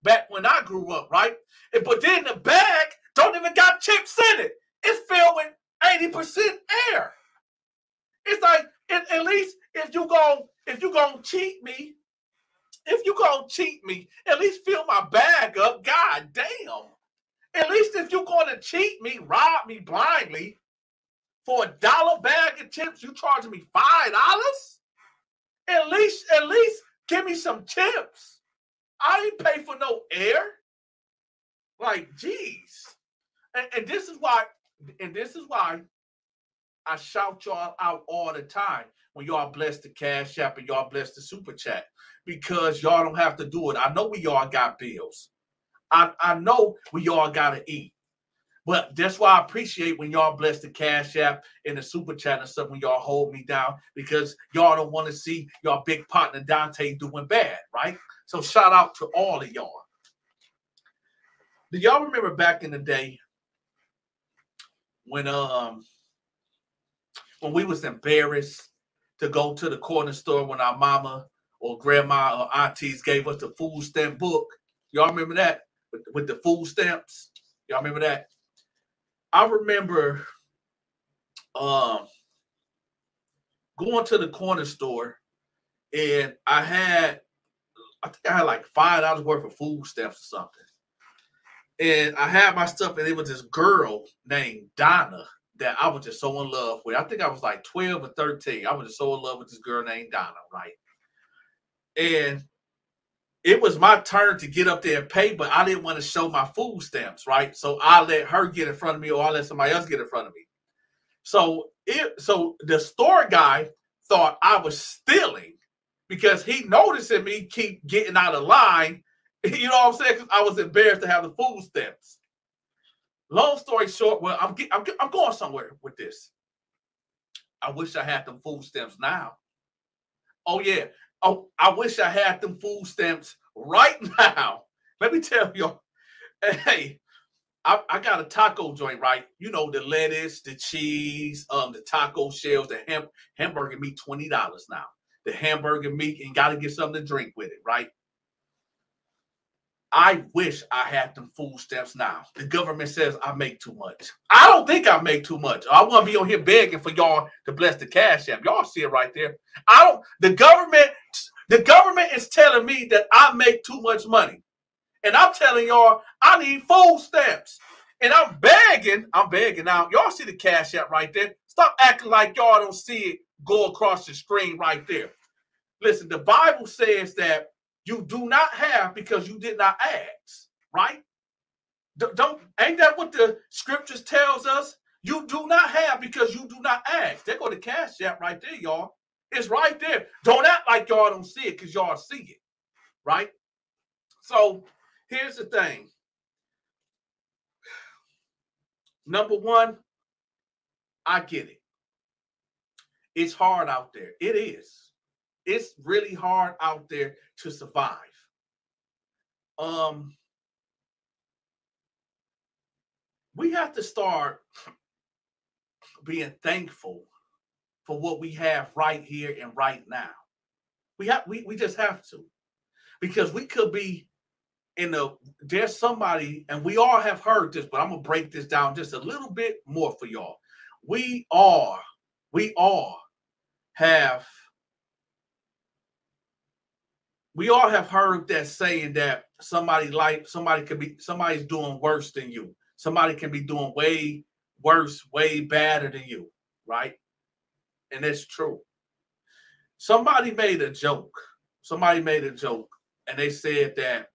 back when I grew up, right? But then the bag don't even got chips in it. It's filled with 80% air. It's like at least if you gonna cheat me, at least fill my bag up. God damn. At least if you're going to cheat me, rob me blindly for $1 bag of chips, you charging me $5? At least give me some chips. I ain't pay for no air. Like, geez. And this is why I shout y'all out all the time when y'all bless the Cash App and y'all bless the Super Chat. Because y'all don't have to do it. I know we all got bills. I know we all got to eat. But that's why I appreciate when y'all bless the Cash App and the Super Chat and stuff when y'all hold me down because y'all don't want to see y'all big partner Dante doing bad, right? So shout out to all of y'all. Do y'all remember back in the day when we was embarrassed to go to the corner store when our mama or grandma or aunties gave us the food stamp book? Y'all remember that? With the food stamps? Y'all remember that? I remember going to the corner store, and I think I had like $5 worth of food stamps or something. And I had my stuff, and it was this girl named Donna that I was just so in love with. I think I was like 12 or 13. I was just so in love with this girl named Donna, right? And it was my turn to get up there and pay, but I didn't want to show my food stamps, right? So I let her get in front of me, or I let somebody else get in front of me. So the store guy thought I was stealing because he noticing me keep getting out of line. You know what I'm saying? Because I was embarrassed to have the food stamps. Long story short, well, I'm going somewhere with this. I wish I had them food stamps now. Oh yeah. Oh, I wish I had them food stamps right now. Let me tell y'all. Hey, I got a taco joint, right? You know, the lettuce, the cheese, the taco shells, the hamburger meat, $20 now. The hamburger meat, and got to get something to drink with it, right? I wish I had them food stamps now. The government says I make too much. I don't think I make too much. I want to be on here begging for y'all to bless the Cash App. Y'all see it right there. The government is telling me that I make too much money. And I'm telling y'all, I need food stamps. And I'm begging now. Y'all see the Cash App right there. Stop acting like y'all don't see it go across the screen right there. Listen, the Bible says that you do not have because you did not ask, right? Ain't that what the scriptures tells us? You do not have because you do not ask. There go the Cash App right there, y'all. It's right there. Don't act like y'all don't see it because y'all see it, right? So here's the thing. Number one, I get it. It's hard out there. It is. It's really hard out there to survive. We have to start being thankful for what we have right here and right now. We just have to, because we could be there's somebody, and we all have heard this, but I'm gonna break this down just a little bit more for y'all. We all have heard that saying that somebody's doing worse than you. Somebody can be doing way worse, way badder than you, right? And that's true. Somebody made a joke, and they said that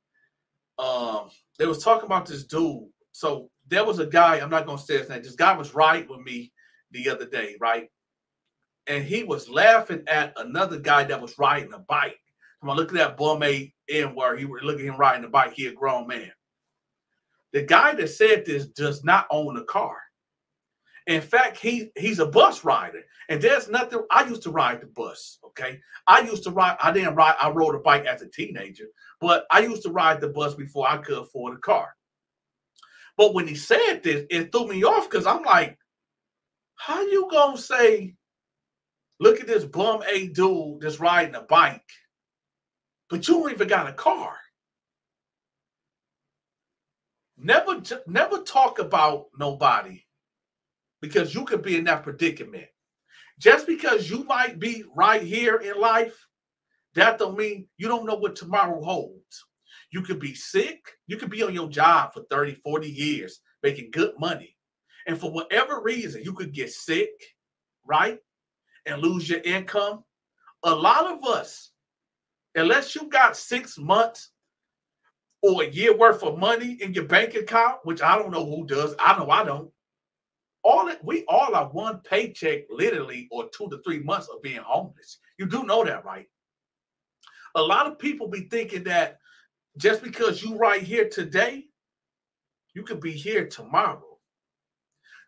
they was talking about this dude. So there was a guy, I'm not gonna say his name. This guy was riding with me the other day, right? And he was laughing at another guy that was riding a bike. Come on, look at that bum where he was looking at him riding a bike. He a grown man. The guy that said this does not own a car. In fact, he's a bus rider. And there's nothing. I used to ride the bus. Okay. I rode a bike as a teenager, but I used to ride the bus before I could afford a car. But when he said this, it threw me off, because I'm like, how you gonna say, look at this bum dude that's riding a bike, but you don't even got a car? Never talk about nobody, because you could be in that predicament. Just because you might be right here in life, that don't mean you don't know what tomorrow holds. You could be sick. You could be on your job for 30, 40 years, making good money. And for whatever reason, you could get sick, right? And lose your income. A lot of us, unless you got 6 months or a year worth of money in your bank account, which I don't know who does. I know I don't. We all are one paycheck, literally, or 2 to 3 months of being homeless. You do know that, right? A lot of people be thinking that just because you right here today, you could be here tomorrow.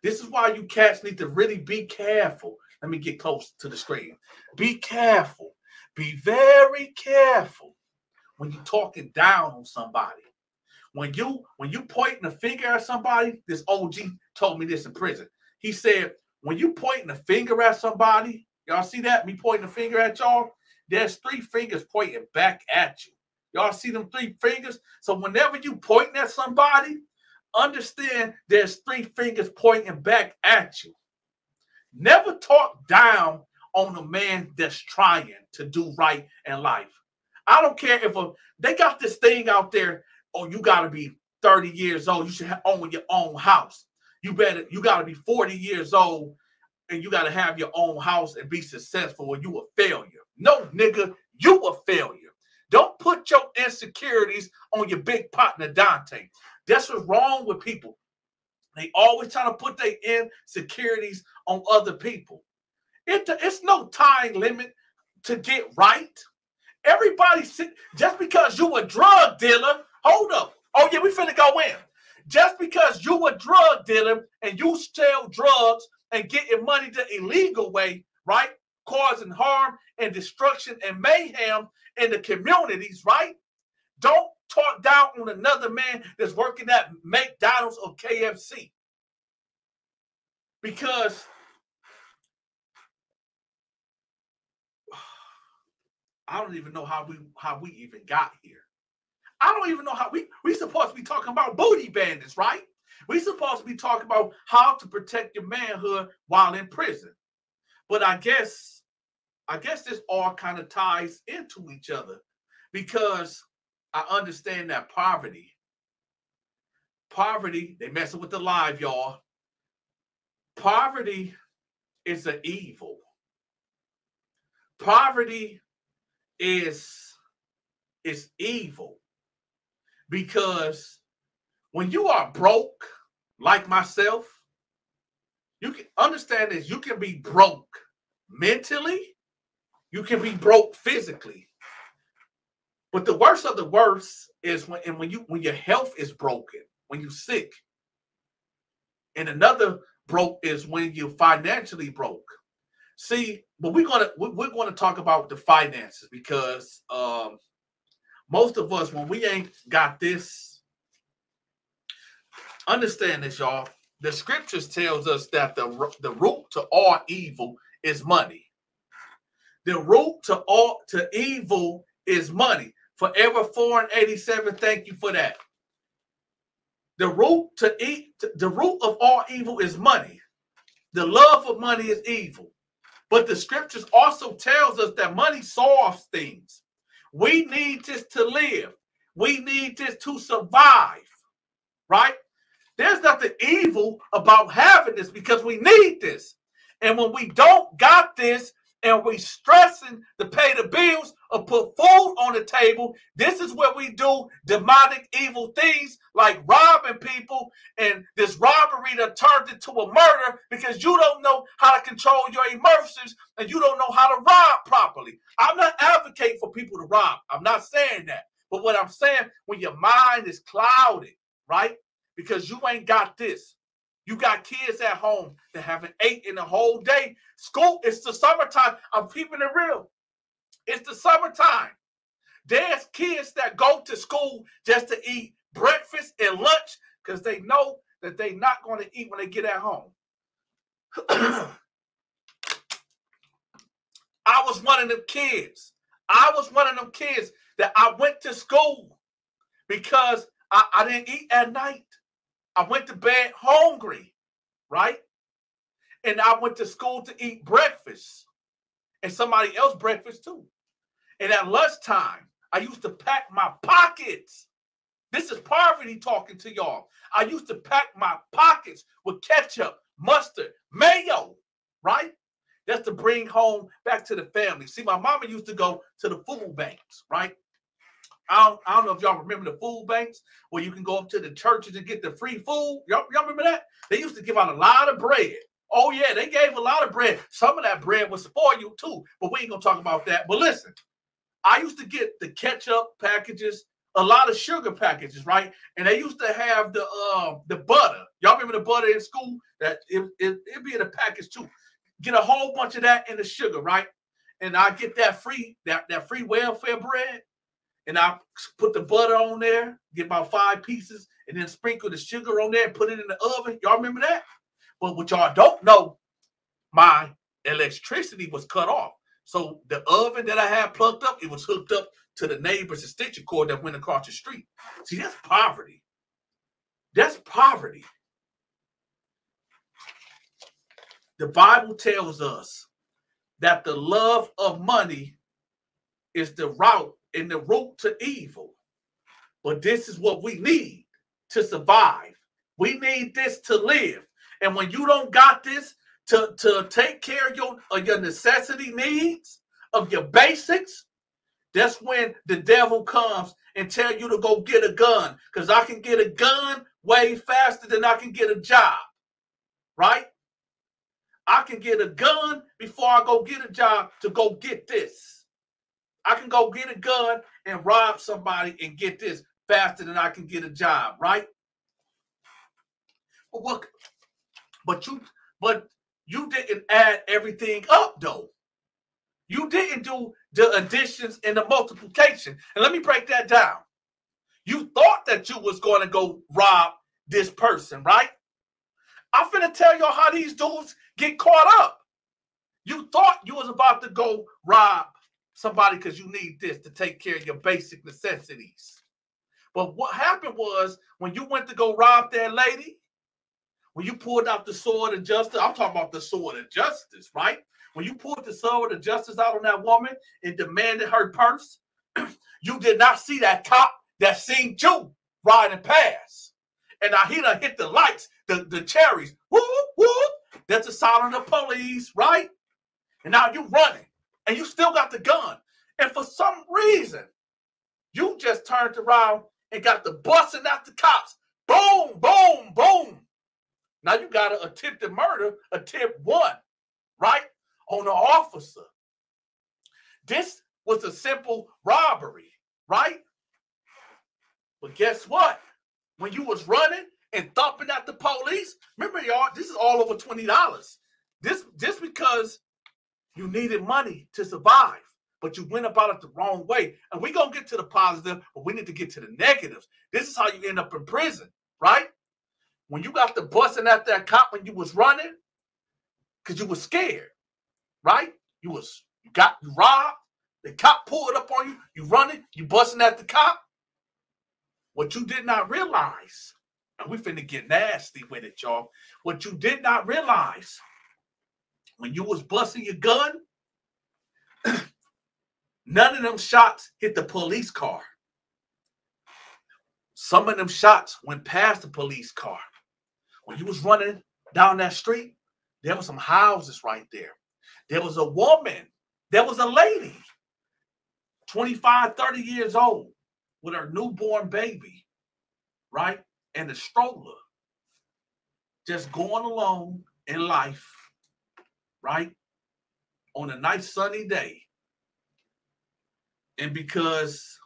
This is why you cats need to really be careful. Let me get close to the screen. Be careful. Be very careful when you're talking down on somebody. when you pointing a finger at somebody, this OG told me this in prison. He said, when you pointing a finger at somebody, y'all see that? Me pointing a finger at y'all, there's 3 fingers pointing back at you. Y'all see them 3 fingers? So whenever you pointing at somebody, understand there's 3 fingers pointing back at you. Never talk down on a man that's trying to do right in life. I don't care if they got this thing out there, oh, you got to be 30 years old. You should own your own house. You got to be 40 years old and you got to have your own house and be successful or you a failure. No, nigga, you a failure. Don't put your insecurities on your big partner, Dante. That's what's wrong with people. They always trying to put their insecurities on other people. It's no time limit to get right. Everybody, just because you a drug dealer, hold up. Oh, yeah, we finna go in. Just because you a drug dealer and you sell drugs and getting money the illegal way, right? Causing harm and destruction and mayhem in the communities, right? Don't talk down on another man that's working at McDonald's or KFC. Because I don't even know how we even got here. I don't even know how we supposed to be talking about booty bandits, right? We supposed to be talking about how to protect your manhood while in prison. But I guess this all kind of ties into each other because I understand that poverty, they messing with the live, y'all. Poverty is an evil. Poverty is evil because when you are broke, like myself, you can understand this. You can be broke mentally, you can be broke physically. But the worst of the worst is when your health is broken, when you're sick. And another broke is when you're financially broke. See, but we're gonna talk about the finances because most of us, when we ain't got this, understand this, y'all. The scriptures tells us that the root to all evil is money. The root to evil is money. Forever 487. Thank you for that. The root of all evil is money. The love of money is evil. But the scriptures also tells us that money solves things. We need this to live. We need this to survive, right? There's nothing evil about having this because we need this. And when we don't got this and we stressing to pay the bills or put food on the table, this is where we do demonic evil things like robbing people, and this robbery that turned into a murder because you don't know how to control your emotions and you don't know how to rob properly. I'm not advocating for people to rob. I'm not saying that. But what I'm saying, when your mind is clouded, right? Because you ain't got this. You got kids at home that haven't ate in the whole day. School, it's the summertime. I'm keeping it real. It's the summertime. There's kids that go to school just to eat breakfast and lunch because they know that they're not going to eat when they get at home. I was one of them kids. That I went to school because I didn't eat at night. I went to bed hungry, right? And I went to school to eat breakfast and somebody else breakfast too. And at lunchtime, I used to pack my pockets. This is poverty talking to y'all. I used to pack my pockets with ketchup, mustard, mayo, right? That's to bring home back to the family. See, my mama used to go to the food banks, right? I don't know if y'all remember the food banks where you can go up to the churches and get the free food. Y'all remember that? They used to give out a lot of bread. Oh, yeah, they gave a lot of bread. Some of that bread was for you, too. But we ain't going to talk about that. But listen, I used to get the ketchup packages, a lot of sugar packages, right? And they used to have the butter. Y'all remember the butter in school? That it'd be in a package, too. Get a whole bunch of that in the sugar, right? And I get that free welfare bread. and I put the butter on there, get about 5 pieces, and then sprinkle the sugar on there and put it in the oven. Y'all remember that? But what y'all don't know, my electricity was cut off. So the oven that I had plugged up, it was hooked up to the neighbor's extension cord that went across the street. See, that's poverty. That's poverty. The Bible tells us that the love of money is the route and the root to evil. But this is what we need to survive. We need this to live. And when you don't got this to take care of your necessity needs, of your basics, that's when the devil comes and tell you to go get a gun. Because I can get a gun way faster than I can get a job. Right? I can get a gun before I go get a job to go get this. I can go get a gun and rob somebody and get this faster than I can get a job, right? But you didn't add everything up, though. You didn't do the additions and the multiplication. And let me break that down. You thought that you was going to go rob this person, right? I'm finna tell y'all how these dudes get caught up. You thought you was about to go rob somebody because you need this to take care of your basic necessities. But what happened was when you went to go rob that lady, when you pulled out the sword of justice, I'm talking about the sword of justice, right? When you pulled the sword of justice out on that woman and demanded her purse, you did not see that cop that seen you riding past. And now he done hit the lights, the cherries. Whoop, whoop. That's the sound of the police, right? And now you running. And you still got the gun. And for some reason, you just turned around and got the busting out the cops. Boom, boom, boom. Now you got an attempted murder, attempt 1, right? On the officer. This was a simple robbery, right? But guess what? When you was running and thumping at the police, remember y'all, this is all over $20. This because you needed money to survive, but you went about it the wrong way. And we're going to get to the positive, but we need to get to the negatives. This is how you end up in prison, right? When you got the busting at that cop when you was running, because you was scared, right? You got robbed, the cop pulled up on you, you running, you busting at the cop. What you did not realize, and we finna get nasty with it, y'all. What you did not realize, when you was busting your gun, none of them shots hit the police car. Some of them shots went past the police car. When you was running down that street, there were some houses right there. There was a woman, there was a lady, 25, 30 years old, with her newborn baby, right? And a stroller, just going along in life, right? On a nice sunny day. And because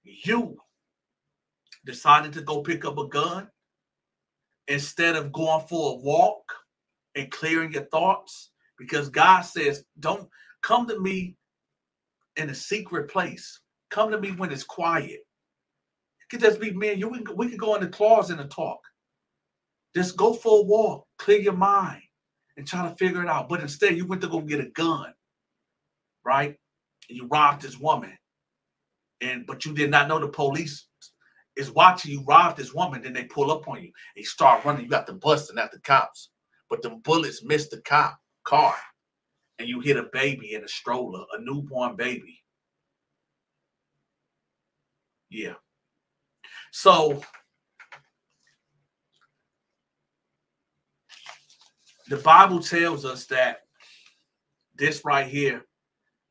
you decided to go pick up a gun, instead of going for a walk and clearing your thoughts, because God says, don't come to me in a secret place. Come to me when it's quiet. It could just be me and you. We could go in the closet and talk. Just go for a walk, clear your mind, and try to figure it out. But instead, you went to go get a gun, right? And you robbed this woman. But you did not know the police is watching you rob this woman. Then they pull up on you. And you start running. You got the busting at the cops. But the bullets missed the car. And you hit a baby in a stroller, a newborn baby. Yeah. So the Bible tells us that this right here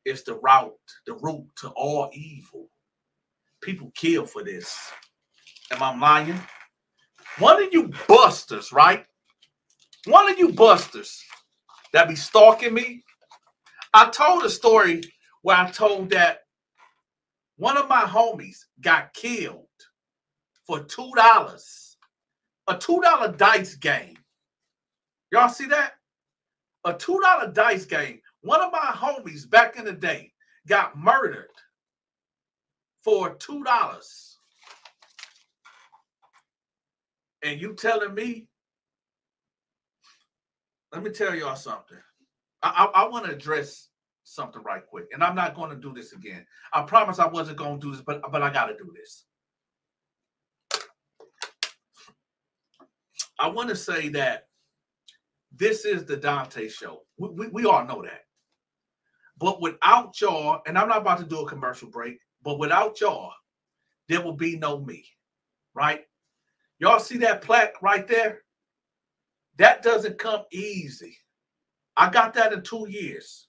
is the root to all evil. People kill for this. Am I lying? One of you busters, right? One of you busters that be stalking me. I told a story where I told that one of my homies got killed for $2. A $2 dice game. Y'all see that? A $2 dice game. One of my homies back in the day got murdered for $2. And you telling me, let me tell y'all something. I want to address something right quick. And I'm not going to do this again. I promise I wasn't going to do this, but I got to do this. I want to say that this is the Donta Show. We all know that. But without y'all, and I'm not about to do a commercial break, but without y'all, there will be no me, right? Y'all see that plaque right there? That doesn't come easy. I got that in 2 years.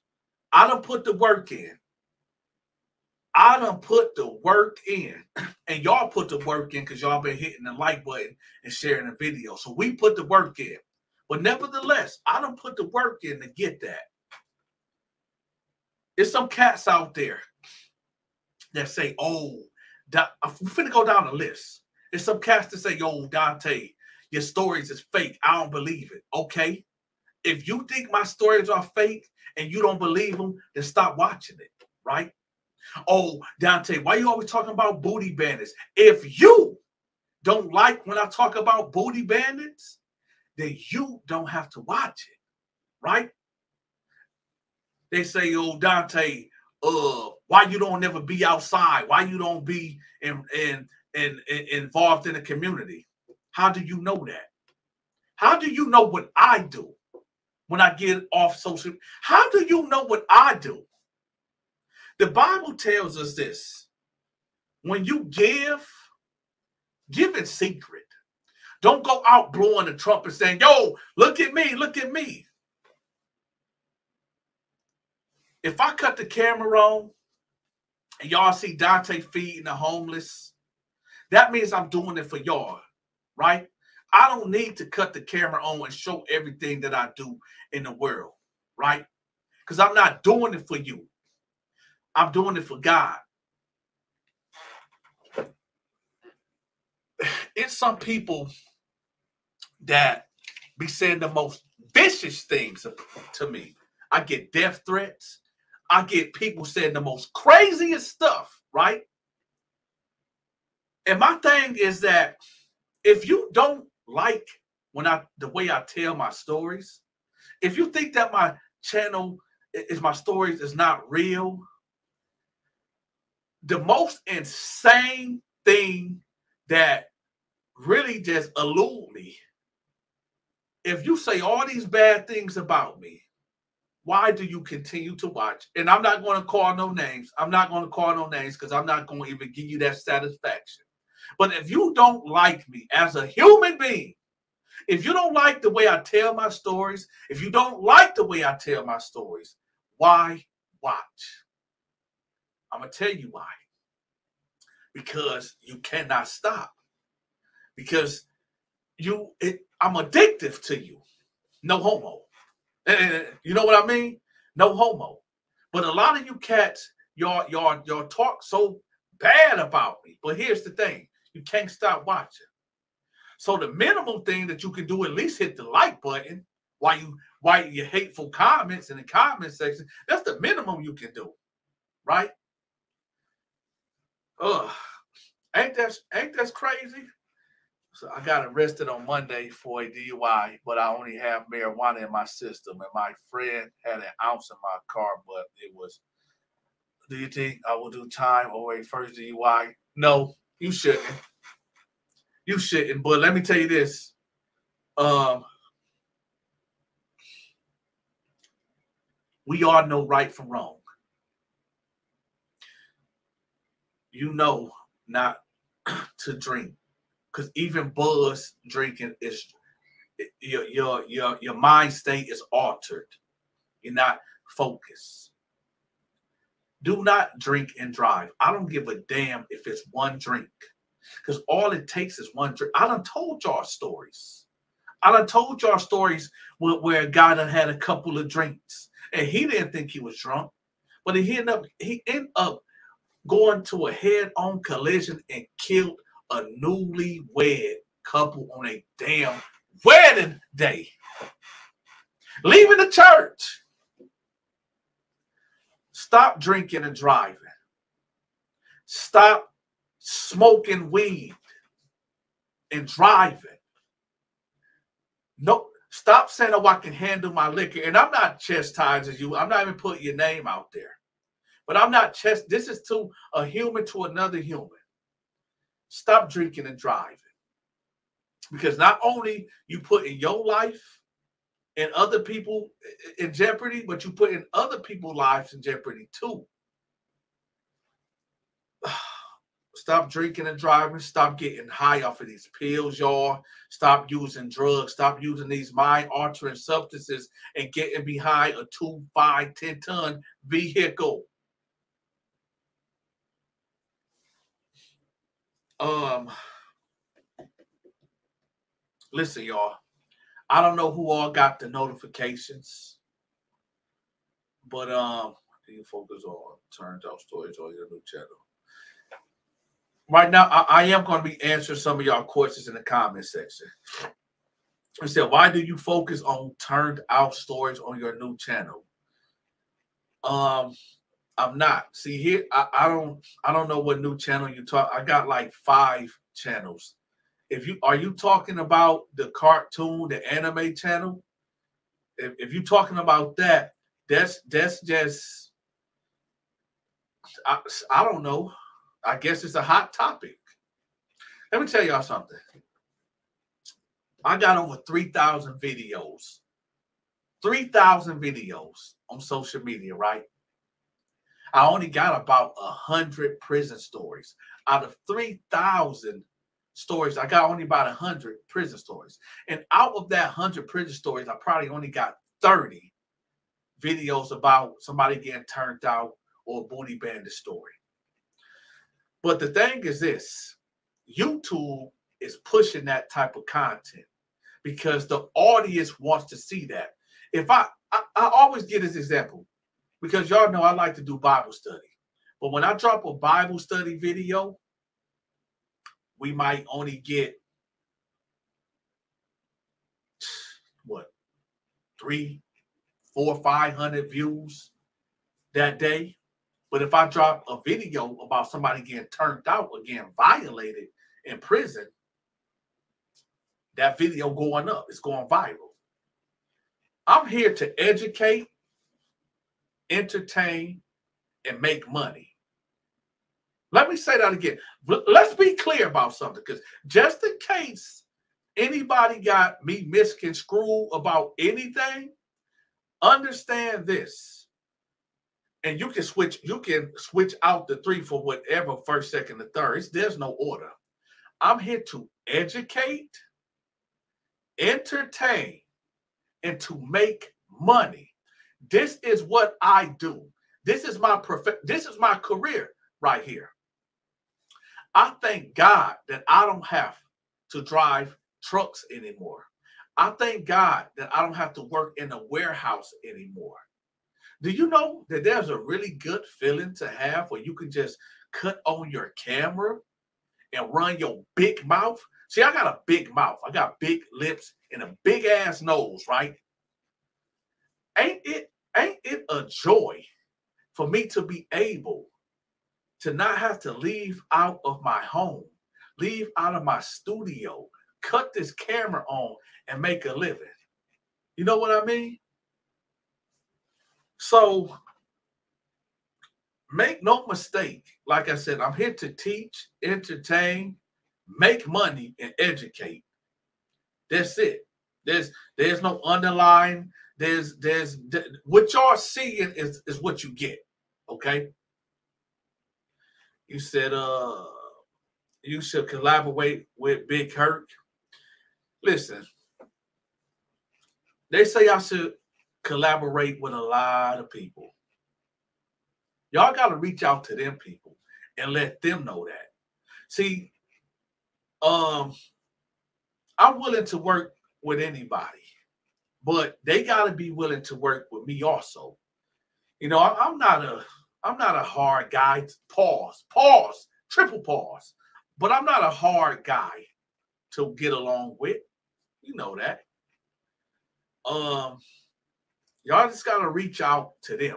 I done put the work in. I done put the work in. And y'all put the work in because y'all been hitting the like button and sharing the video. So we put the work in. But nevertheless, I done put the work in to get that. There's some cats out there that say, oh, I'm finna go down the list. There's some cats that say, yo, Donta, your stories is fake. I don't believe it. Okay. If you think my stories are fake and you don't believe them, then stop watching it, right? Oh, Donta, why you always talking about booty bandits? If you don't like when I talk about booty bandits, then you don't have to watch it, right? They say, oh, Donta, why you don't never be outside? Why you don't be involved in the community? How do you know that? How do you know what I do when I get off social? How do you know what I do? The Bible tells us this. When you give in secret. Don't go out blowing the trumpet saying, yo, look at me, look at me. If I cut the camera on and y'all see Donta feeding the homeless, that means I'm doing it for y'all, right? I don't need to cut the camera on and show everything that I do in the world, right? Because I'm not doing it for you. I'm doing it for God. It's some people that be saying the most vicious things to me. I get death threats. I get people saying the most craziest stuff, right? And my thing is that if you don't like the way I tell my stories, if you think that my channel my stories is not real, the most insane thing that really just elude me, if you say all these bad things about me, why do you continue to watch? And I'm not going to call no names. I'm not going to call no names because I'm not going to even give you that satisfaction. But if you don't like me as a human being, if you don't like the way I tell my stories, if you don't like the way I tell my stories, why watch? I'm going to tell you why. Because you cannot stop. Because I'm addictive to you. No homo. You know what I mean? No homo. But a lot of you cats, y'all talk so bad about me. But here's the thing. You can't stop watching. So the minimum thing that you can do, at least hit the like button while you hateful comments in the comment section. That's the minimum you can do. Right? Ain't that crazy? So I got arrested on Monday for a DUI, but I only have marijuana in my system. And my friend had an ounce in my car, but it was, do you think I will do time or a first DUI? No, you shouldn't. You shouldn't. But let me tell you this. We all know right from wrong. You know not to drink. Because even buzz drinking is your mind state is altered. You're not focused. Do not drink and drive. I don't give a damn if it's one drink. Because all it takes is one drink. I done told y'all stories. I done told y'all stories where a guy done had a couple of drinks. And he didn't think he was drunk. But he ended up going to a head-on collision and killed a newlywed couple on a damn wedding day. Leaving the church. Stop drinking and driving. Stop smoking weed and driving. No, stop saying, oh, I can handle my liquor. And I'm not chastising you. I'm not even putting your name out there. But I'm not this is to a human to another human. Stop drinking and driving. Because not only you put in your life and other people in jeopardy, but you put in other people's lives in jeopardy too. Stop drinking and driving. Stop getting high off of these pills, y'all. Stop using drugs. Stop using these mind-altering substances and getting behind a 2, 5, 10-ton vehicle. Listen, y'all. I don't know who all got the notifications, but you focus on turned out stories on your new channel. Right now, I am going to be answering some of y'all questions in the comment section. I said, why do you focus on turned out stories on your new channel? I'm not. See here, I don't know what new channel you talk. I got like 5 channels. Are you talking about the cartoon, the anime channel? If you're talking about that, that's just I don't know. I guess it's a hot topic. Let me tell y'all something. I got over 3,000 videos. 3,000 videos on social media, right? I only got about 100 prison stories. Out of 3,000 stories, I got only about 100 prison stories. And out of that 100 prison stories, I probably only got 30 videos about somebody getting turned out or a booty bandit story. But the thing is this, YouTube is pushing that type of content because the audience wants to see that. If I always give this example because y'all know I like to do Bible study. But when I drop a Bible study video, we might only get, 300, 400, 500 views that day. But if I drop a video about somebody getting turned out or getting violated in prison, that video going up. It's going viral. I'm here to educate, entertain, and make money. Let me say that again. Let's be clear about something, because just in case anybody got me misconstrued about anything, understand this. And you can switch out the 3 for whatever first, second, and third. There's no order. I'm here to educate, entertain, and to make money. This is what I do. This is my career right here. I thank God that I don't have to drive trucks anymore. I thank God that I don't have to work in a warehouse anymore. Do you know that there's a really good feeling to have where you can just cut on your camera and run your big mouth? See, I got a big mouth. I got big lips and a big ass nose, right? Ain't it a joy for me to be able to not have to leave out of my home, leave out of my studio, cut this camera on and make a living? You know what I mean? So make no mistake, like I said, I'm here to teach, entertain, make money, and educate. That's it. There's no underlying. There's what y'all seeing is what you get. Okay. You said you should collaborate with Big Kirk. Listen, they say I should collaborate with a lot of people. Y'all got to reach out to them people and let them know that. See, I'm willing to work with anybody, but they got to be willing to work with me also. You know, I'm not a hard guy. Pause, triple pause. But I'm not a hard guy to get along with. You know that. Y'all just got to reach out to them.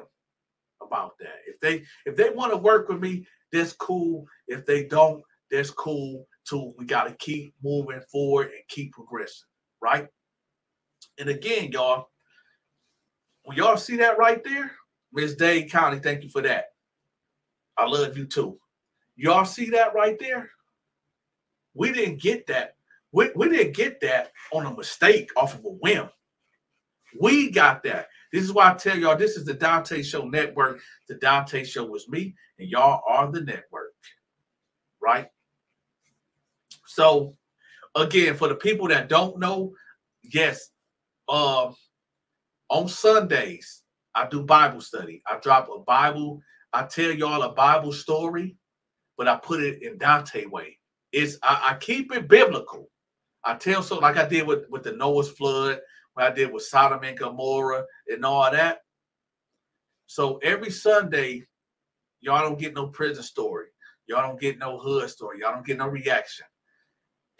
about that. If they want to work with me, that's cool. If they don't, that's cool too. We got to keep moving forward and keep progressing, right? And again, y'all, when y'all see that right there, Miss Dade County, thank you for that. I love you too. Y'all see that right there? We didn't get that. We didn't get that on a mistake off of a whim. We got that. This is why I tell y'all, this is the Donta Show Network. The Donta Show is me, and y'all are the network, right? So, again, for the people that don't know, yes, on Sundays, I do Bible study. I drop a Bible. I tell y'all a Bible story, but I put it in Donta way. I keep it biblical. I tell so like I did with the Noah's flood, what I did with Sodom and Gomorrah and all that. So every Sunday, y'all don't get no prison story. Y'all don't get no hood story. Y'all don't get no reaction.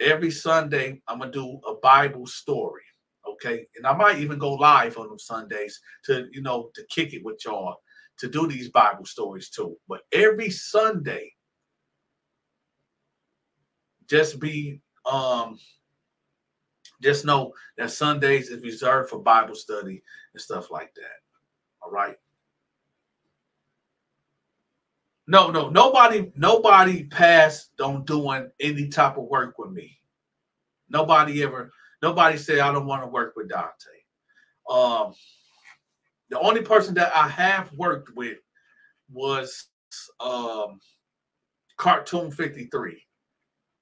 Every Sunday, I'm going to do a Bible story, okay? And I might even go live on them Sundays to, to kick it with y'all, to do these Bible stories too. But every Sunday, just know that Sundays is reserved for Bible study and stuff like that. All right. No, nobody passed on doing any type of work with me. Nobody said I don't want to work with Donta. The only person that I have worked with was Cartoon 53.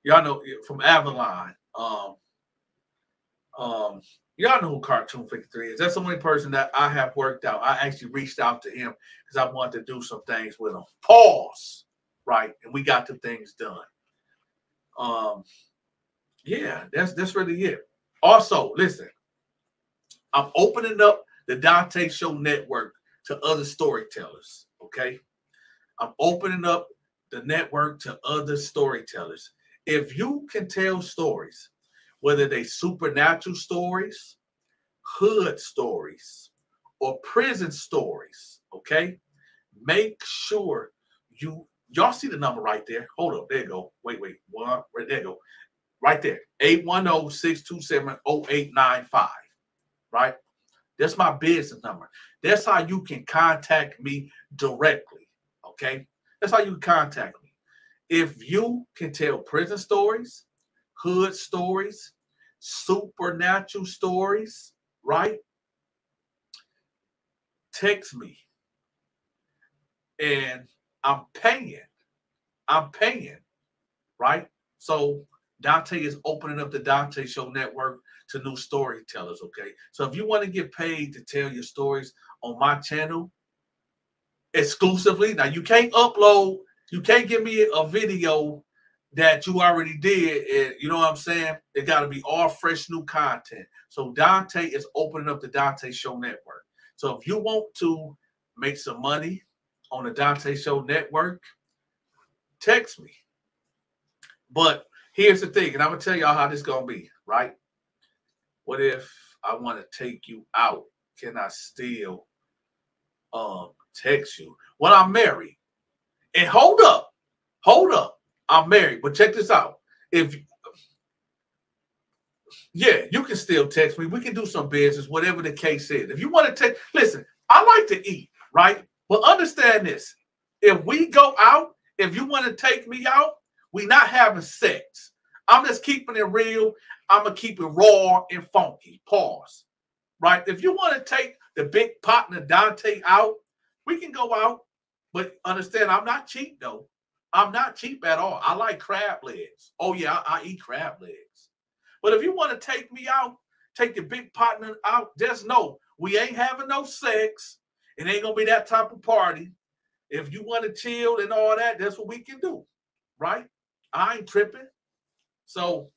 Y'all know from Avalon. Y'all know who Cartoon 53 is. That's the only person that I have worked out. I actually reached out to him because I wanted to do some things with him. Pause. Right. And we got the things done. Yeah, that's really it. Also, listen, I'm opening up the Donta Show Network to other storytellers. Okay. I'm opening up the network to other storytellers. If you can tell stories, whether they supernatural stories, hood stories, or prison stories, okay? Make sure y'all see the number right there. Hold up, there you go. Wait, one, right there you go. Right there, 810-627-0895, right? That's my business number. That's how you can contact me directly, okay? That's how you can contact me. If you can tell prison stories, hood stories, supernatural stories, right? Text me. And I'm paying, right? So Donta is opening up the Donta Show Network to new storytellers, okay? So if you want to get paid to tell your stories on my channel exclusively, now you can't give me a video that you already did, and you know what I'm saying? It got to be all fresh new content. So Donta is opening up the Donta Show Network. So if you want to make some money on the Donta Show Network, text me. But here's the thing, and I'm gonna tell y'all how this gonna be, right? What if I want to take you out? Can I still text you? Well, I'm married. And hold up. I'm married, but check this out. You can still text me. We can do some business, whatever the case is. If you want to take, listen, I like to eat, right? But understand this. If we go out, if you want to take me out, we not having sex. I'm just keeping it real. I'm going to keep it raw and funky. Pause. Right? If you want to take the big partner Donta out, we can go out. But understand, I'm not cheap, though. I'm not cheap at all. I like crab legs. Oh, yeah, I eat crab legs. But if you want to take me out, take your big partner out, just know we ain't having no sex. It ain't going to be that type of party. If you want to chill and all that, that's what we can do, right? I ain't tripping. So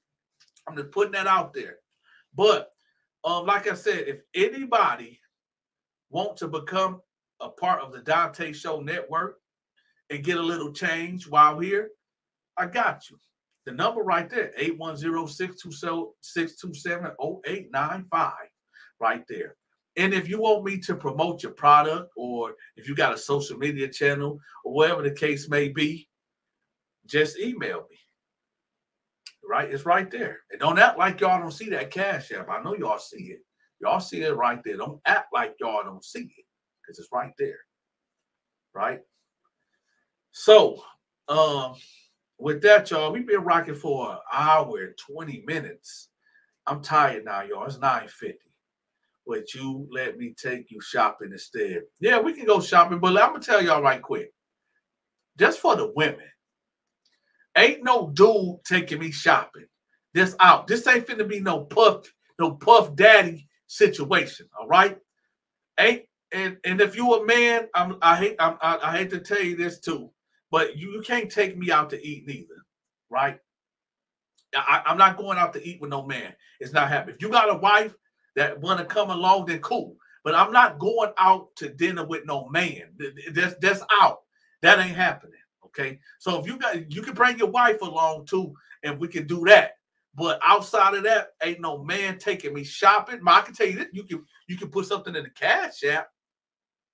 I'm just putting that out there. But like I said, if anybody wants to become a part of the Donta Show Network and get a little change while here, I got you. The number right there, 810-627-0895, right there. And if you want me to promote your product, or if you got a social media channel, or whatever the case may be, just email me. Right? It's right there. And don't act like y'all don't see that Cash App. I know y'all see it. Y'all see it right there. Don't act like y'all don't see it, because it's right there. Right? So, with that, y'all, we've been rocking for an hour and 20 minutes. I'm tired now, y'all. It's 9:50. But you let me take you shopping instead. Yeah, we can go shopping, but I'm going to tell y'all right quick. Just for the women, ain't no dude taking me shopping. This out. This ain't finna be no puff daddy situation. All right. And if you a man, I hate to tell you this too, but you can't take me out to eat neither. Right. I'm not going out to eat with no man. It's not happening. If you got a wife that want to come along, then cool. But I'm not going out to dinner with no man. That's out. That ain't happening. Okay. So if you can bring your wife along too, and we can do that. But outside of that, ain't no man taking me shopping. I can tell you this, you can put something in the Cash App.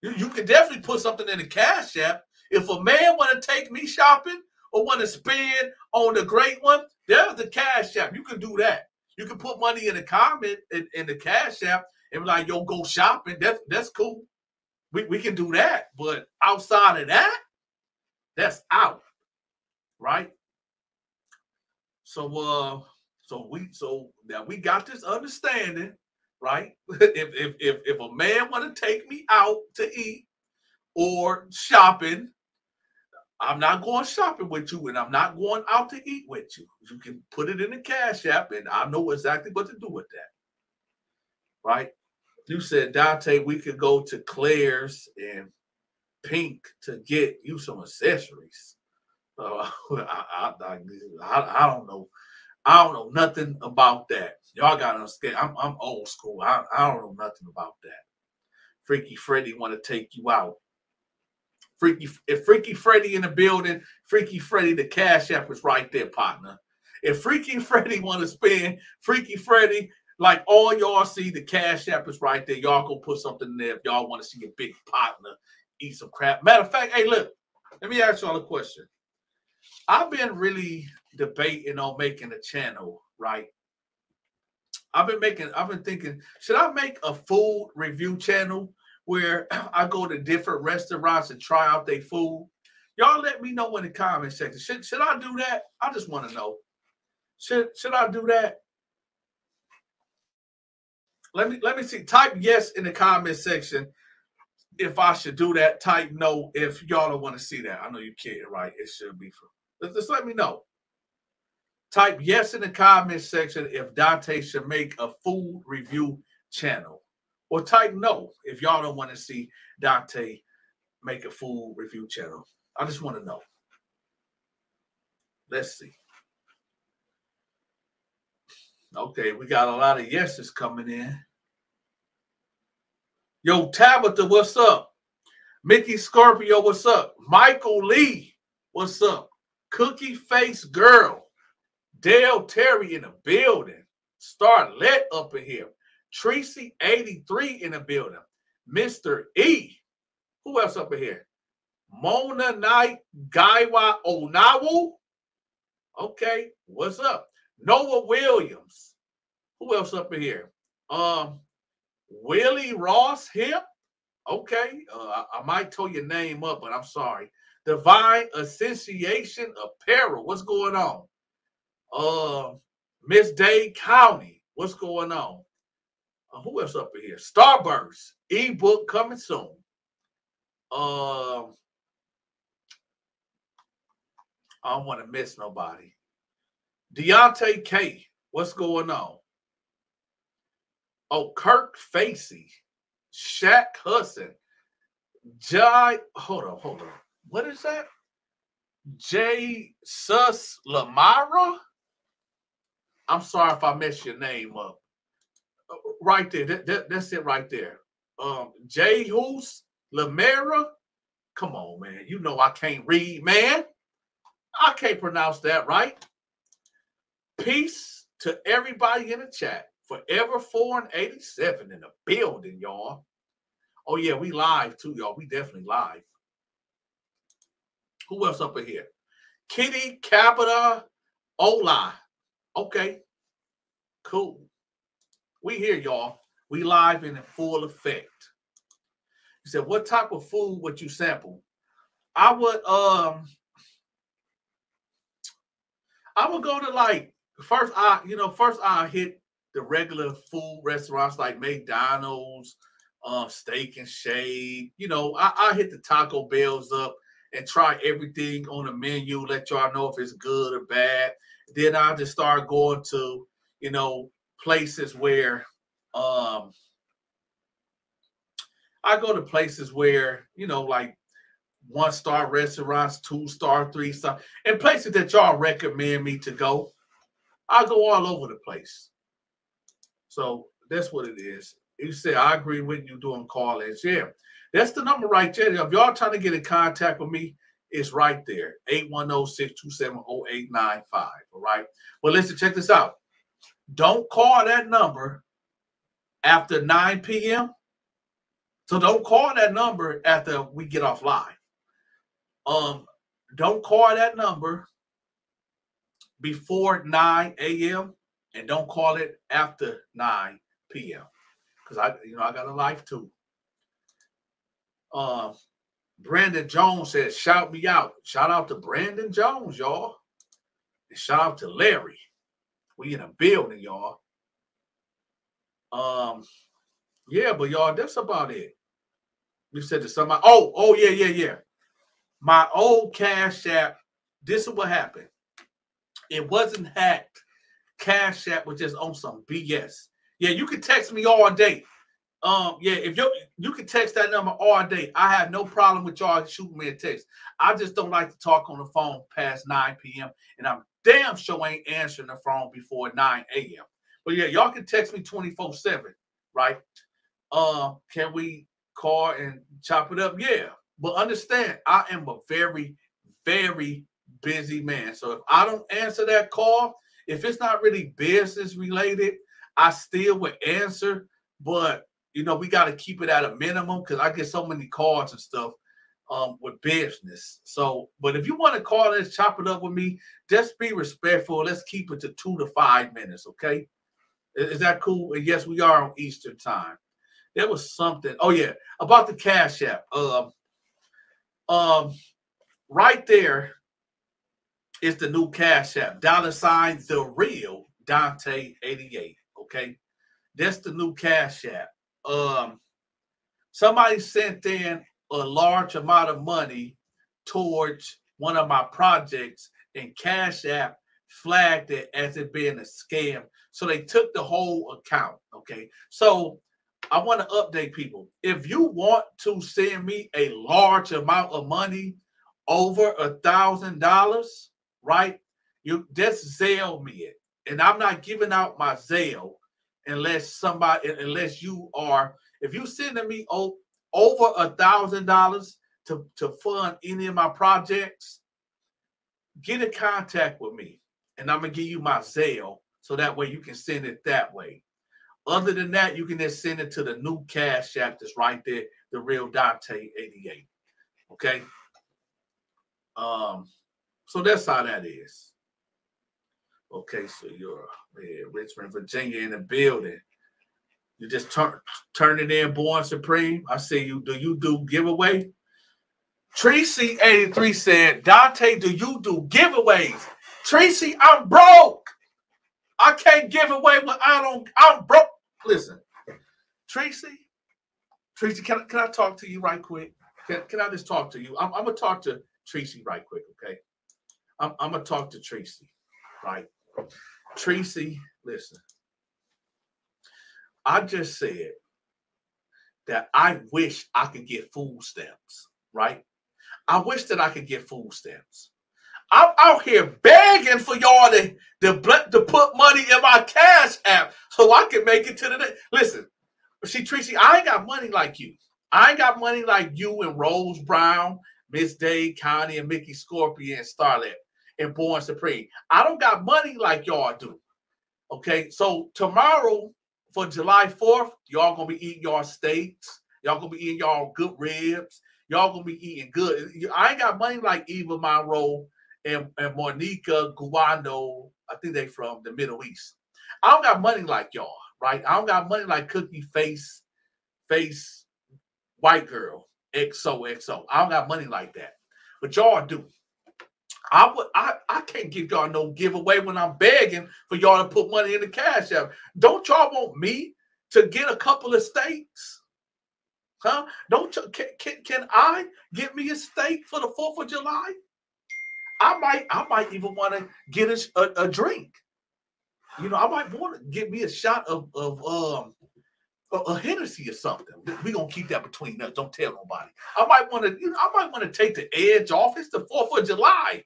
You can definitely put something in the Cash App. If a man want to take me shopping or want to spend on the great one, there's the Cash App. You can do that. You can put money in the comment in the Cash App and be like, yo, go shopping. That's cool. We can do that. But outside of that, that's out. Right? So now we got this understanding, right? If a man want to take me out to eat or shopping, I'm not going shopping with you, and I'm not going out to eat with you. You can put it in the Cash App, and I know exactly what to do with that. Right? You said, Dante, we could go to Claire's and Pink to get you some accessories. I don't know. I don't know nothing about that. Y'all got to understand. I'm old school. I don't know nothing about that. Freaky Freddy want to take you out. If Freaky Freddy in the building, Freaky Freddy, the Cash App is right there, partner. If Freaky Freddy want to spend, Freaky Freddy, like all y'all see, the Cash App is right there. Y'all go put something in there if y'all want to see a big partner eat some crap. Matter of fact, hey, look, let me ask y'all a question. I've been really debating on making a channel, right? I've been thinking, should I make a food review channel where I go to different restaurants and try out their food? Y'all let me know in the comment section. Should I do that? I just want to know. Should I do that? Let me see. Type yes in the comment section if I should do that. Type no if y'all don't want to see that. I know you can't, right? It should be for. Just let me know. Type yes in the comment section if Dante should make a food review channel. Or type no if y'all don't want to see Dante make a food review channel. I just want to know. Let's see. Okay, we got a lot of yeses coming in. Yo, Tabitha, what's up? Mickey Scorpio, what's up? Michael Lee, what's up? Cookie Face Girl. Dale Terry in the building. Starlet up in here. Tracy 83 in the building. Mr. E. Who else up in here? Mona Knight Gaiwa Onawu. Okay, what's up? Noah Williams. Who else up in here? Willie Ross Hip. Okay, I might throw your name up, but I'm sorry. Divine Association Apparel. What's going on? Miss Dade County. What's going on? Who else up in here? Starburst. Ebook coming soon. I don't want to miss nobody. Deontay K. What's going on? Oh, Kirk Facey. Shaq Hudson. Hold on. What is that? J. Sus Lamara? I'm sorry if I messed your name up. Right there. That's it right there. J. Hoos Lamara? Come on, man. You know I can't read, man. I can't pronounce that right. Peace to everybody in the chat. Forever 487 in the building, y'all. Oh, yeah, we live too, y'all. We definitely live. Who else up in here? Kitty Capita Ola. Okay, cool. We here, y'all. We live and in full effect. You said, what type of food would you sample? I would go to like first I hit the regular food restaurants like McDonald's, Steak and Shake. I hit the Taco Bells up and try everything on the menu, let y'all know if it's good or bad. Then I just start going to, places where I go to places where, like 1-star restaurants, 2-star, 3-star, and places that y'all recommend me to go. I go all over the place. So that's what it is. You say, I agree with you doing call-ins. Yeah, that's the number right there. If y'all trying to get in contact with me, it's right there, 810-627-0895, all right? Well, listen, check this out. Don't call that number after 9 p.m. So don't call that number after we get off live. Don't call that number before 9 a.m. and don't call it after 9 p.m. because I got a life too. Brandon Jones says, shout me out. Shout out to Brandon Jones, y'all. And shout out to Larry. We in a building, y'all. Yeah, but y'all, that's about it. You said to somebody, oh, yeah. My old Cash App, this is what happened. It wasn't hacked. Cash App was just on some BS. Yeah, you can text me all day. Yeah, if you can text that number all day. I have no problem with y'all shooting me a text. I just don't like to talk on the phone past 9 p.m. and I'm damn sure ain't answering the phone before 9 a.m. But yeah, y'all can text me 24/7, right? Can we call and chop it up? Yeah, but understand, I am a very, very busy man. So if I don't answer that call, if it's not really business related, I still would answer, but we got to keep it at a minimum because I get so many calls and stuff with business. So, but if you want to call and chop it up with me, just be respectful. Let's keep it to 2 to 5 minutes, okay? Is that cool? And yes, we are on Eastern time. There was something. Oh yeah, about the Cash App. Right there is the new Cash App. $ the real Dante 88. Okay, that's the new Cash App. Somebody sent in a large amount of money towards one of my projects, and Cash App flagged it as it being a scam. So they took the whole account. Okay, so I want to update people. If you want to send me a large amount of money, over $1,000, right? You just Zelle me it. And I'm not giving out my Zelle unless you are, if you sending me over $1,000 to fund any of my projects, get in contact with me. And I'm going to give you my Zelle so that way you can send it that way. Other than that, you can just send it to the new Cash App that's right there, the real Dante 88. Okay? So that's how that is. Okay, so you're Richmond, Virginia in the building. You just turn it in, Born Supreme. I see you. Do you do giveaway? Tracy 83 said, Dante, do you do giveaways? Tracy, I'm broke. I can't give away what I'm broke. Listen, Tracy, can I talk to you right quick? Can I just talk to you? I'm gonna talk to Tracy right quick, okay? I'm gonna talk to Tracy, right? Tracy, listen. I just said that I wish I could get food stamps, right? I wish that I could get food stamps. I'm out here begging for y'all to put money in my Cash App so I can make it to the day. Listen, see, Tracy, I ain't got money like you. I ain't got money like you and Rose Brown, Miss Day, Connie, and Mickey Scorpion, Starlet, and Born Supreme. I don't got money like y'all do. Okay, so tomorrow for July 4th, y'all gonna be eating y'all steaks. Y'all gonna be eating y'all good ribs. Y'all gonna be eating good. I ain't got money like Eva Monroe and Monica Guando. I think they from the Middle East. I don't got money like y'all, right? I don't got money like Cookie Face white girl XOXO. I don't got money like that, but y'all do. I can't give y'all no giveaway when I'm begging for y'all to put money in the cash app. Don't y'all want me to get a couple of steaks? Huh? Don't you, can I get me a steak for the 4th of July? I might even want to get a drink. You know, I might want to get me a shot of a Hennessy or something. We're gonna keep that between us. Don't tell nobody. I might want to take the edge off. It's the 4th of July.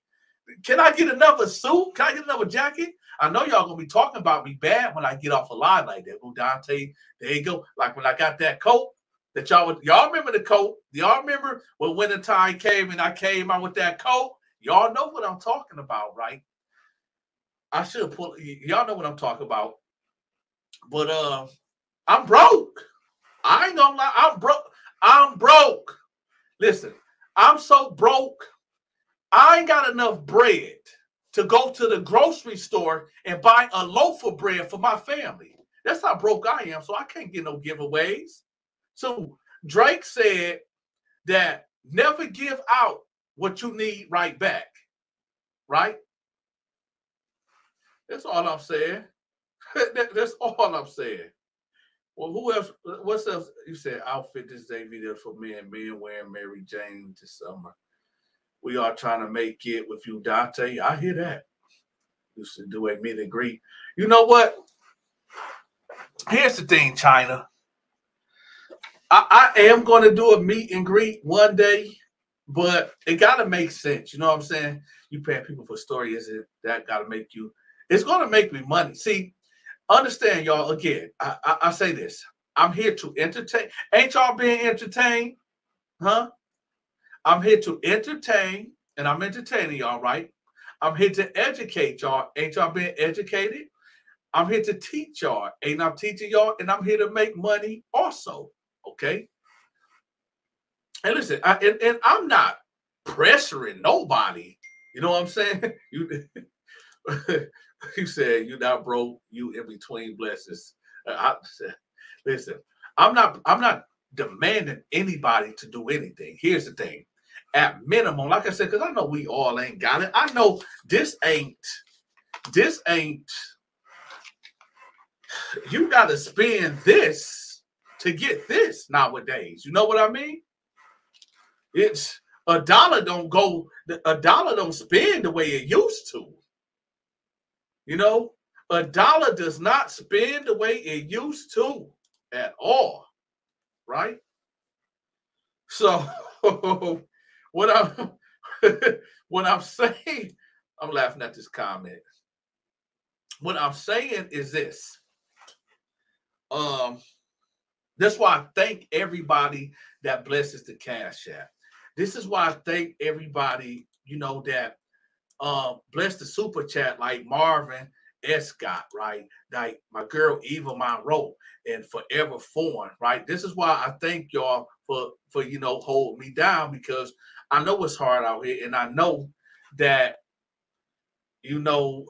Can I get another suit? Can I get another jacket? I know y'all gonna be talking about me bad when I get off a live like that. Oh, Dante, there you go. Like when I got that coat that y'all remember the coat. Y'all remember when wintertime came and I came out with that coat? Y'all know what I'm talking about, right? I should pull. Y'all know what I'm talking about. But I'm broke. I ain't gonna lie. I'm broke. I'm broke. Listen, I'm so broke. I ain't got enough bread to go to the grocery store and buy a loaf of bread for my family. That's how broke I am. So I can't get no giveaways. So Drake said that never give out what you need right back. Right? That's all I'm saying. That's all I'm saying. Well, who else? What's else? You said outfit this day video for men wearing Mary Jane this summer. We are trying to make it with you, Dante. I hear that. Used to do a meet and greet. You know what? Here's the thing, China. I am going to do a meet and greet one day, but it got to make sense. You know what I'm saying? You pay people for stories, that got to make you. It's going to make me money. See, understand, y'all. Again, I say this. I'm here to entertain. Ain't y'all being entertained? Huh? I'm here to entertain, and I'm entertaining y'all, right? I'm here to educate y'all. Ain't y'all being educated? I'm here to teach y'all. Ain't I'm teaching y'all? And I'm here to make money also, okay? And listen, and I'm not pressuring nobody. You know what I'm saying? You said you're not broke. You in between blessings. Listen, I'm not demanding anybody to do anything. Here's the thing. At minimum, like I said, because I know we all ain't got it. I know this ain't, you got to spend this to get this nowadays. You know what I mean? It's a dollar don't spend the way it used to. You know, a dollar does not spend the way it used to at all. Right? So what I'm saying, I'm laughing at this comment. What I'm saying is this. That's why I thank everybody that blesses the Cash App. This is why I thank everybody, you know, that bless the super chat, like Marvin Escott, right? Like my girl Eva Monroe and Forever Foreign, right? This is why I thank y'all for you know, holding me down, because I know it's hard out here, and I know that, you know,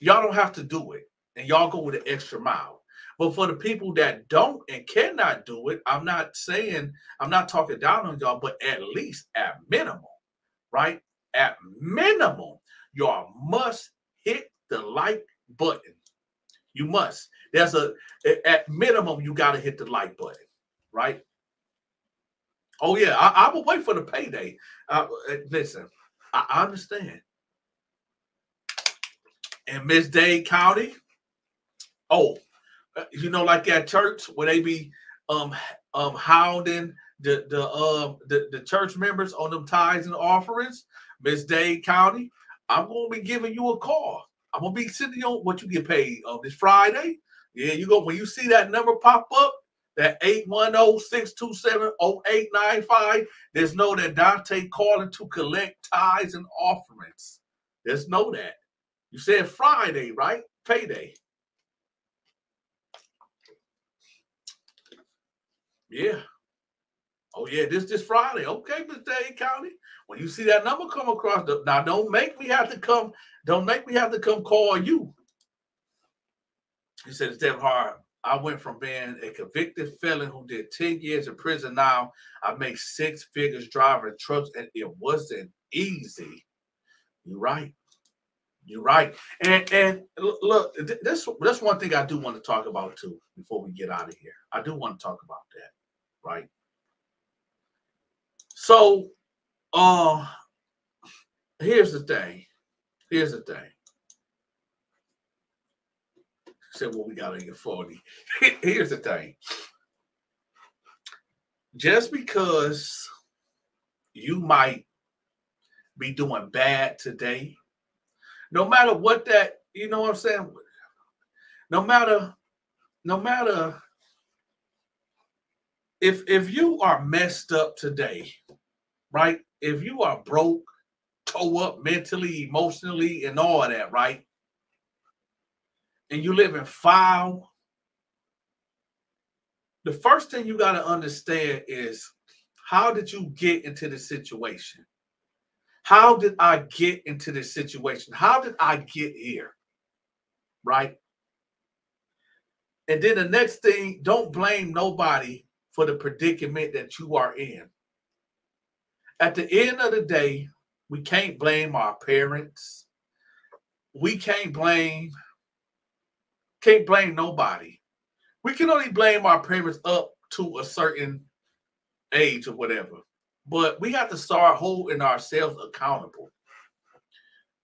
y'all don't have to do it, and y'all go with an extra mile. But for the people that don't and cannot do it, I'm not talking down on y'all, but at least at minimum, right? At minimum, y'all must hit the like button. You must. At minimum, you got to hit the like button, right? Oh, yeah, I will wait for the payday. Listen, I understand. In Miss-Dade County, you know, like at church where they be hounding the church members on them tithes and offerings, Miss-Dade County, I'm going to be giving you a call. I'm going to be sitting on what you get paid this Friday. Yeah, you go when you see that number pop up, that 810-627-0895, there's know that Dante calling to collect tithes and offerings. There's know that. You said Friday, right? Payday. Yeah. Oh yeah, this Friday. Okay, Miss Dade County. When you see that number come across, now don't make me have to come. Don't make me have to come call you. He said it's that hard. I went from being a convicted felon who did 10 years in prison. Now I make 6 figures driving trucks, and it wasn't easy. You're right. You're right. And look, that's one thing I do want to talk about too before we get out of here. I do want to talk about that, right? So, here's the thing. Here's the thing. Said, well, we got to get 40. Here's the thing. Just because you might be doing bad today, no matter what that, you know what I'm saying? No matter if you are messed up today, right? If you are broke, toe up mentally, emotionally, and all of that, right? And you live in foul, the first thing you got to understand is, how did you get into this situation? How did I get into this situation? How did I get here? Right? And then the next thing, don't blame nobody for the predicament that you are in. At the end of the day, we can't blame our parents. We can't blame nobody. We can only blame our parents up to a certain age or whatever. But we have to start holding ourselves accountable.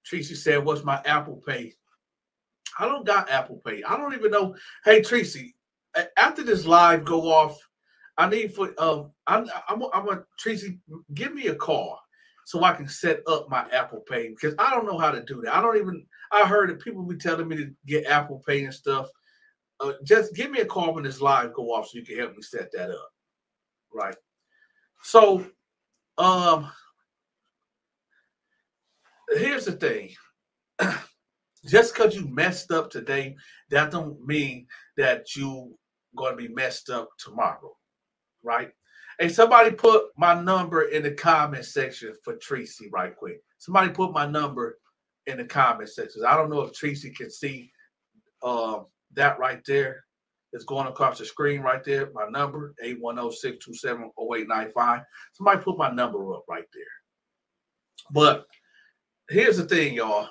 Tracy said, what's my Apple Pay? I don't got Apple Pay. I don't even know. Hey, Tracy, after this live go off, I need for I want Tracy, give me a call so I can set up my Apple Pay, because I don't know how to do that. I heard that people be telling me to get Apple Pay and stuff. Just give me a call when this live go off so you can help me set that up. Right. So here's the thing. Just because you messed up today, that don't mean that you going to be messed up tomorrow, right? Hey, somebody put my number in the comment section for Tracy right quick. Somebody put my number in the comment section. I don't know if Tracy can see that right there. It's going across the screen right there. My number, 810-627-0895. Somebody put my number up right there. But here's the thing, y'all.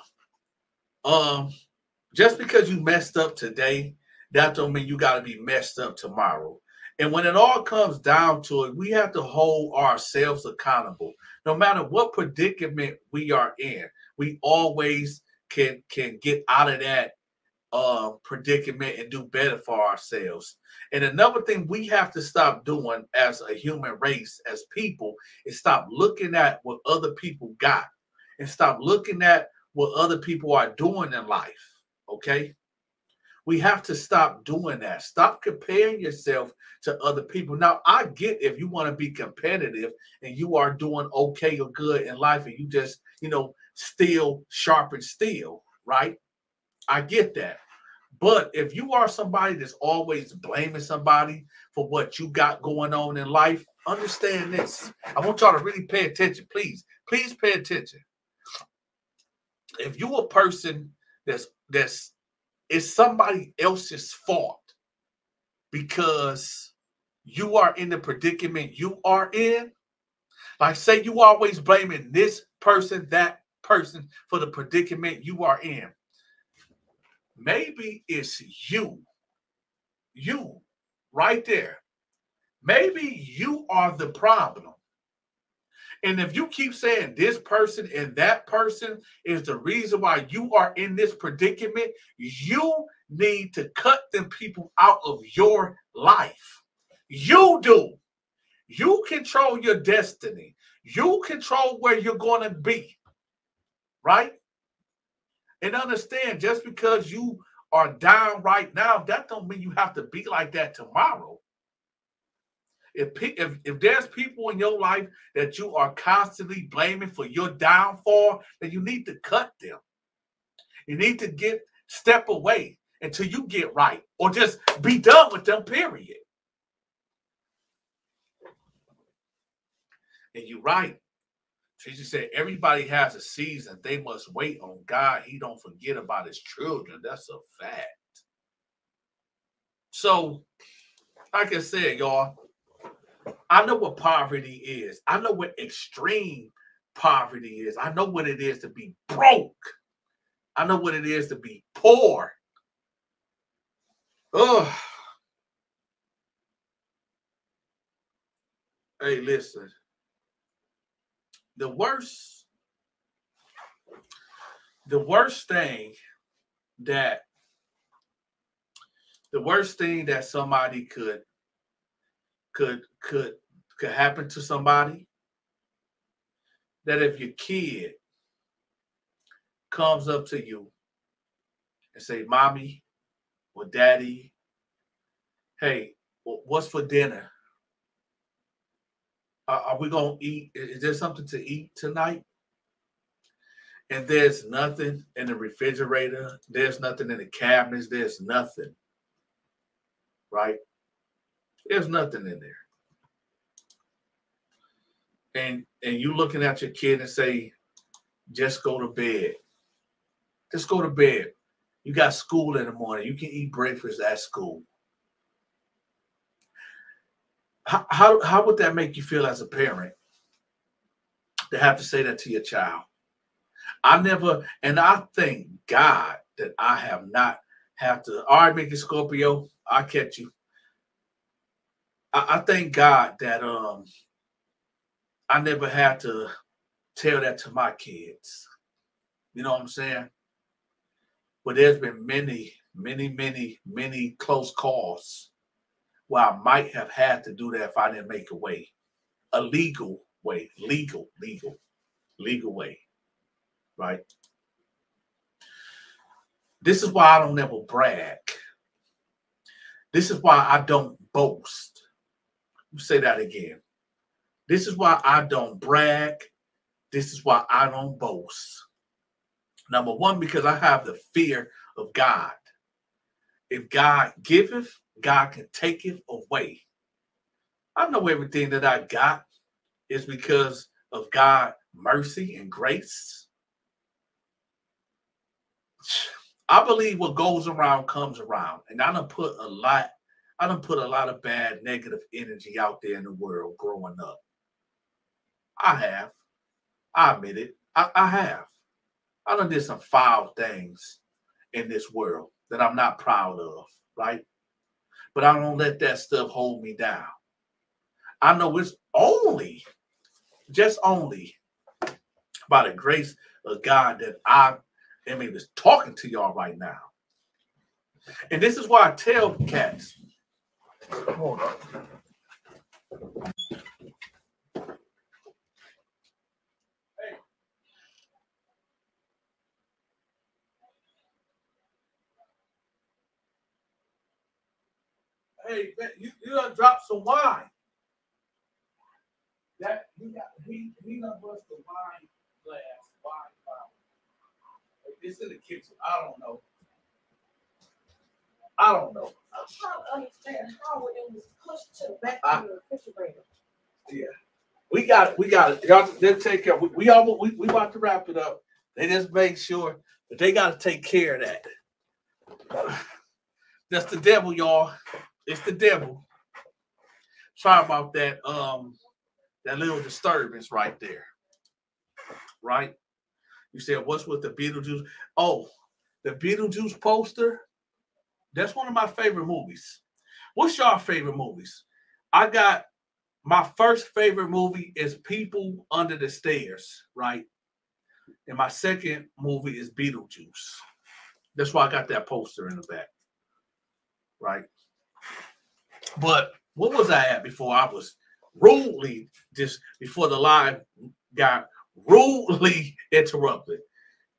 Just because you messed up today, that don't mean you got to be messed up tomorrow. And when it all comes down to it, we have to hold ourselves accountable. No matter what predicament we are in, we always can get out of that predicament and do better for ourselves. And another thing we have to stop doing as a human race, as people, is stop looking at what other people got and stop looking at what other people are doing in life. Okay? We have to stop doing that. Stop comparing yourself to other people. Now, I get if you want to be competitive and you are doing okay or good in life and you just, steel sharpen steel, right? I get that. But if you are somebody that's always blaming somebody for what you got going on in life, understand this. I want y'all to really pay attention, please. Please pay attention. If you're a person it's somebody else's fault because you are in the predicament you are in, like say you always blaming this person, that person for the predicament you are in. Maybe it's you right there. Maybe you are the problem. And if you keep saying this person and that person is the reason why you are in this predicament, you need to cut them people out of your life. You do. You control your destiny. You control where you're going to be. Right? And understand, just because you are down right now, that don't mean you have to be like that tomorrow. If there's people in your life that you are constantly blaming for your downfall, then you need to cut them. You need to step away until you get right, or just be done with them, period. And you're right. Jesus said, everybody has a season. They must wait on God. He don't forget about his children. That's a fact. So, like I said, y'all, I know what poverty is. I know what extreme poverty is. I know what it is to be broke. I know what it is to be poor. Oh, hey, listen. The worst thing that somebody could happen to somebody, that if your kid comes up to you and say, mommy or daddy, hey, what's for dinner? Are we going to eat? Is there something to eat tonight? And there's nothing in the refrigerator. There's nothing in the cabinets. There's nothing. Right? There's nothing in there. And you looking at your kid and say, just go to bed. Just go to bed. You got school in the morning. You can eat breakfast at school. How would that make you feel as a parent to have to say that to your child? I thank God that I have not have to. All right, Mickey Scorpio, I'll catch you. I thank God that I never had to tell that to my kids. You know what I'm saying? But there's been many close calls where I might have had to do that if I didn't make a way. A legal way. Legal way. Right? This is why I don't ever brag. This is why I don't boast. Say that again. This is why I don't brag. This is why I don't boast. Number one, because I have the fear of God. If God giveth, God can taketh away. I know everything that I got is because of God's mercy and grace. I believe what goes around comes around. And I done put a lot of bad, negative energy out there in the world growing up. I have. I admit it. I have. I done did some foul things in this world that I'm not proud of, right? But I don't let that stuff hold me down. I know it's just only by the grace of God that I am even talking to y'all right now. And this is why I tell cats, hold on. Hey, you done dropped some wine. That he done bust the wine bottle. It's in the kitchen. I don't know. I'm trying to understand how it was pushed to the back of the refrigerator. Yeah. We got it. Y'all, they'll take care. We about to wrap it up. They just make sure that they got to take care of that. That's the devil, y'all. It's the devil. Sorry about that. That little disturbance right there. Right? You said, what's with the Beetlejuice? Oh, the Beetlejuice poster. That's one of my favorite movies. What's your favorite movies? I got my first favorite movie is People Under the Stairs, right? And my second movie is Beetlejuice. That's why I got that poster in the back, right? But what was I at before I was rudely, just before the live got rudely interrupted?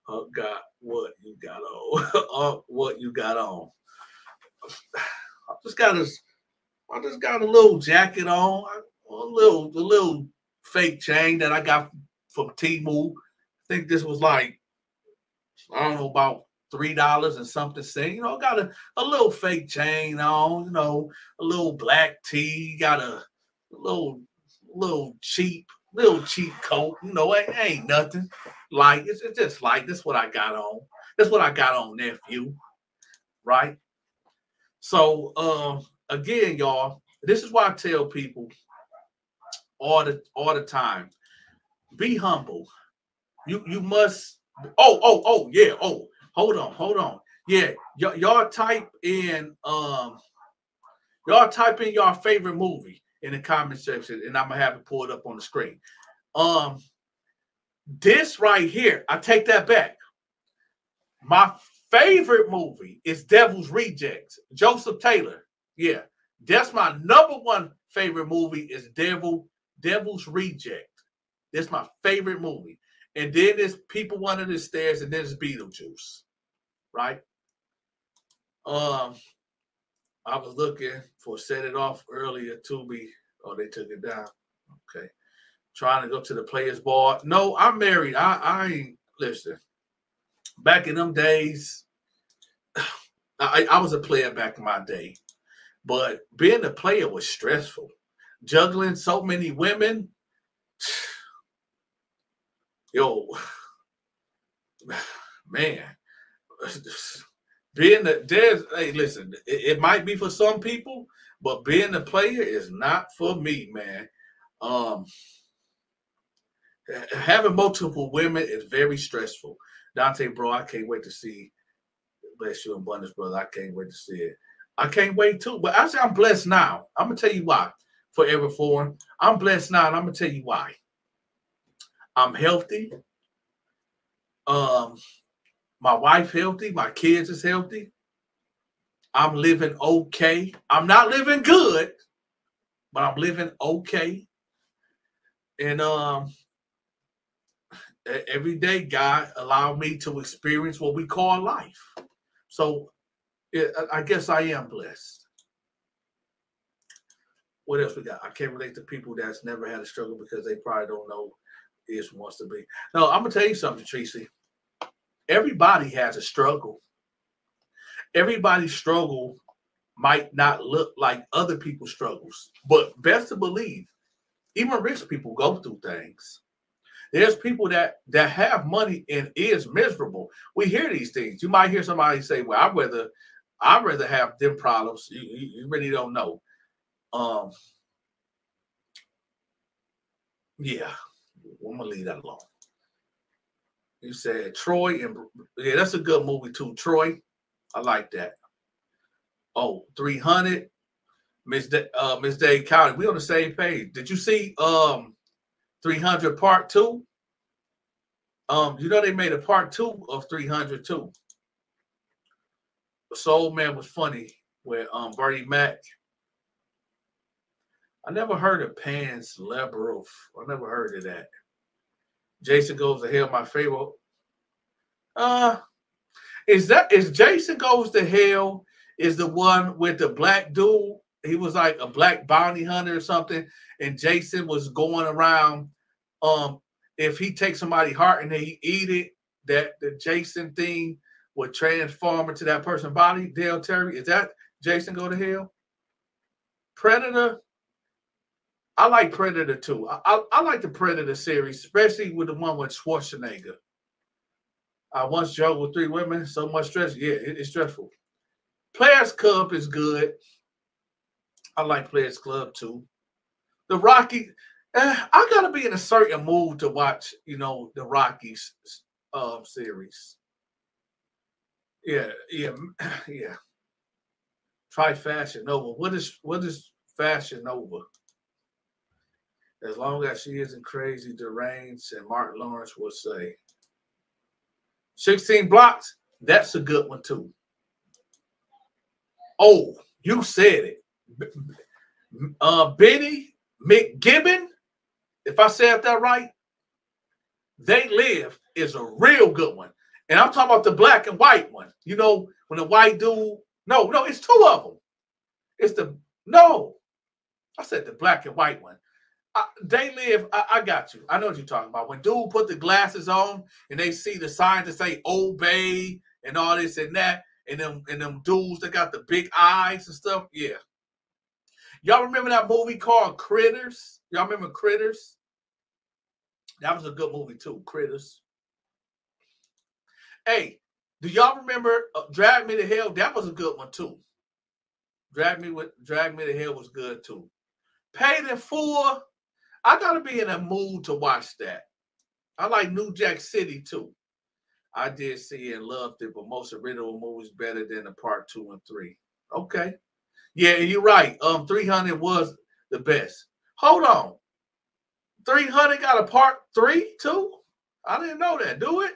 Oh God, what you got on? Oh, what you got on? I just got a little jacket on, a little fake chain that I got from Temu. I think this was like, I don't know, about $3 and something cents. You know, got a little fake chain on, you know, a little black tee, got a little cheap little cheap coat. You know, it ain't nothing. Like it's just like this. What I got on. That's what I got on, nephew. Right. So again, y'all, this is why I tell people all the time: be humble. You must. Oh yeah. Oh, hold on. Yeah, y'all type in your favorite movie in the comment section, and I'm gonna have it pulled up on the screen. This right here, I take that back. My favorite movie is Devil's Rejects. Joseph Taylor. Yeah, that's my number one favorite movie is Devil's Reject. That's my favorite movie. And then there's People Under the Stairs, and then there's Beetlejuice. Right? I was looking for Set It Off earlier, Tubi. Oh, they took it down. Okay. Trying to go to the players bar. No, I'm married. I ain't listen. Back in them days, I was a player back in my day. But being a player was stressful. Juggling so many women. Yo, man. Hey, listen, it might be for some people, but being a player is not for me, man. Having multiple women is very stressful. Dante, bro, I can't wait to see. Bless you and abundance, brother. I can't wait to see it. I can't wait too. But I say I'm blessed now. I'm gonna tell you why. Forever Foreign. I'm blessed now, and I'm gonna tell you why. I'm healthy. My wife healthy. My kids is healthy. I'm living okay. I'm not living good, but I'm living okay. And every day, God allowed me to experience what we call life. So I guess I am blessed. What else we got? I can't relate to people that's never had a struggle because they probably don't know it wants to be. No, I'm gonna tell you something, Tracy. Everybody has a struggle. Everybody's struggle might not look like other people's struggles, but best to believe, even rich people go through things. There's people that have money and is miserable. We hear these things. You might hear somebody say, "Well, I'd rather have them problems." You really don't know. Yeah, I'm gonna leave that alone. You said Troy, and yeah, that's a good movie too. Troy, I like that. Oh, 300, Miss Dade County. We on the same page. Did you see 300 Part 2? You know they made a Part 2 of 300 too. Soul Man was funny with Bernie Mac. I never heard of Pan's Labyrinth. I never heard of that. Jason Goes to Hell, my favorite. Is Jason Goes to Hell is the one with the black dude? He was like a black bounty hunter or something, and Jason was going around. If he takes somebody's heart and he eat it, that the Jason thing would transform into that person's body. Dale Terry, is that Jason Go to Hell? Predator. I like Predator too. I like the Predator series, especially with the one with Schwarzenegger. I once joked with 3 women, so much stress. Yeah, it's stressful. Players Club is good. I like Players Club too. The Rocky, I gotta be in a certain mood to watch, the Rockies series. Yeah. Try Fashion Nova. What is Fashion Nova? As long as she isn't crazy, deranged, and Mark Lawrence would say. 16 Blocks, that's a good one too. Oh, you said it. Benny McGibbon, if I said that right, They Live is a real good one. And I'm talking about the black and white one. When the white dude, no, it's 2 of them. I said the black and white one. They Live, I got you. I know what you're talking about. When dude put the glasses on and they see the sign to say obey and all this and that, and them dudes that got the big eyes and stuff. Yeah. Y'all remember that movie called Critters? Y'all remember Critters? That was a good movie too. Critters. Hey, do y'all remember Drag Me to Hell? That was a good one too. Drag Me to Hell was good too. Paid in Full. I gotta be in a mood to watch that. I like New Jack City too. I did see and loved it, but most original movies better than the part 2 and 3. Okay. Yeah, you're right. 300 was the best. Hold on. 300 got a part 3 too? I didn't know that. Do it?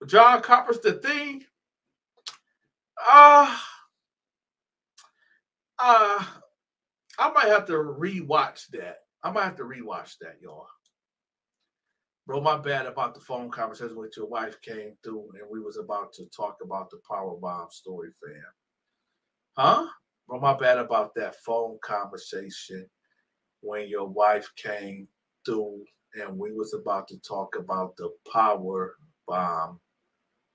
John Carpenter's The Thing. I might have to rewatch that. Y'all. Bro, my bad about the phone conversation with your wife came through and we was about to talk about the Powerbomb story, fam. Huh? Bro, my bad about that phone conversation when your wife came through and we was about to talk about the Powerbomb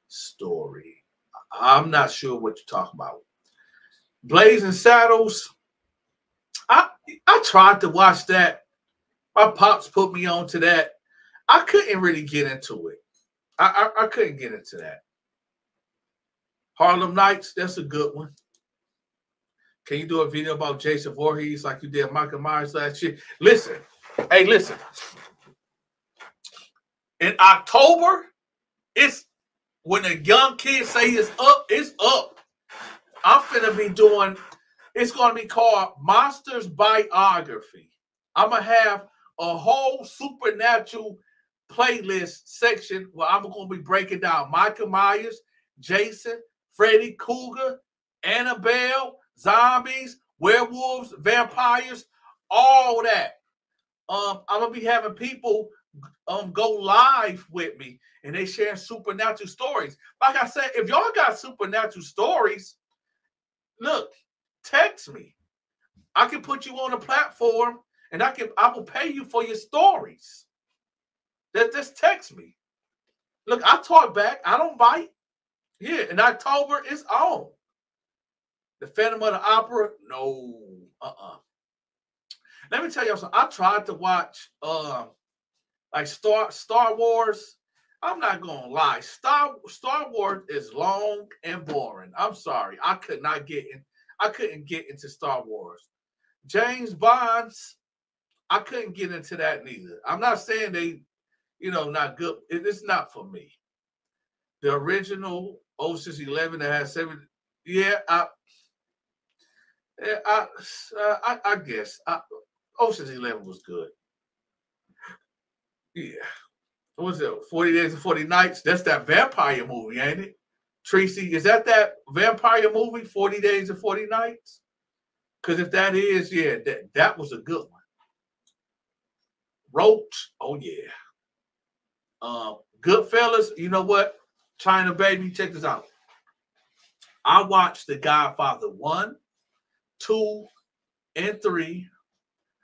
story. I'm not sure what you're talking about. Blazing Saddles. I tried to watch that. My pops put me on to that. I couldn't really get into it. I couldn't get into that. Harlem Nights, that's a good one. Can you do a video about Jason Voorhees like you did Michael Myers last year? Listen. Hey, listen. In October, it's when the young kids say it's up. I'm finna be doing, it's going to be called Monsters Biography. I'm going to have a whole supernatural playlist section where I'm going to be breaking down Michael Myers, Jason, Freddy Krueger, Annabelle, zombies, werewolves, vampires, all that. I'm going to be having people go live with me and they share supernatural stories. Like I said, if y'all got supernatural stories, look, text me. I can put you on a platform and I will pay you for your stories. Just text me. Look, I talk back. I don't bite. Yeah, in October, it's on. The Phantom of the Opera, no. Let me tell you something. I tried to watch like Star Wars. I'm not gonna lie. Star Wars is long and boring. I'm sorry. I couldn't get into Star Wars. James Bond's, I couldn't get into that neither. I'm not saying they, not good. It's not for me. The original Ocean's 11 that has 7. Yeah, I guess Ocean's 11 was good. Yeah. What was it? 40 Days and 40 Nights? That's that vampire movie, ain't it? Tracy, is that vampire movie, 40 Days and 40 Nights? Because if that is, yeah, that was a good one. Roach, oh yeah. Goodfellas, you know what? China Baby, check this out. I watched The Godfather 1, 2, and 3.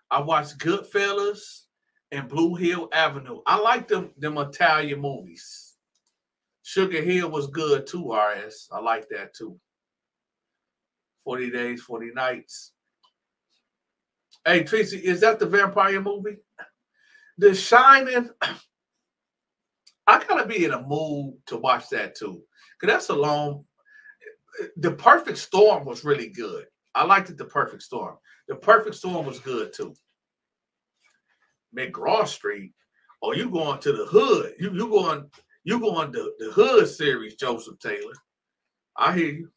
I watched Goodfellas and Blue Hill Avenue. I like them Italian movies. Sugar Hill was good too, RS. I like that too. 40 Days, 40 Nights. Hey, Tracy, is that the vampire movie? The Shining. I gotta be in a mood to watch that too. Because that's a long. The Perfect Storm was really good. I liked it, The Perfect Storm. The Perfect Storm was good too. McGraw Street. Oh, you going to the hood. You going to the hood series, Joseph Taylor. I hear you.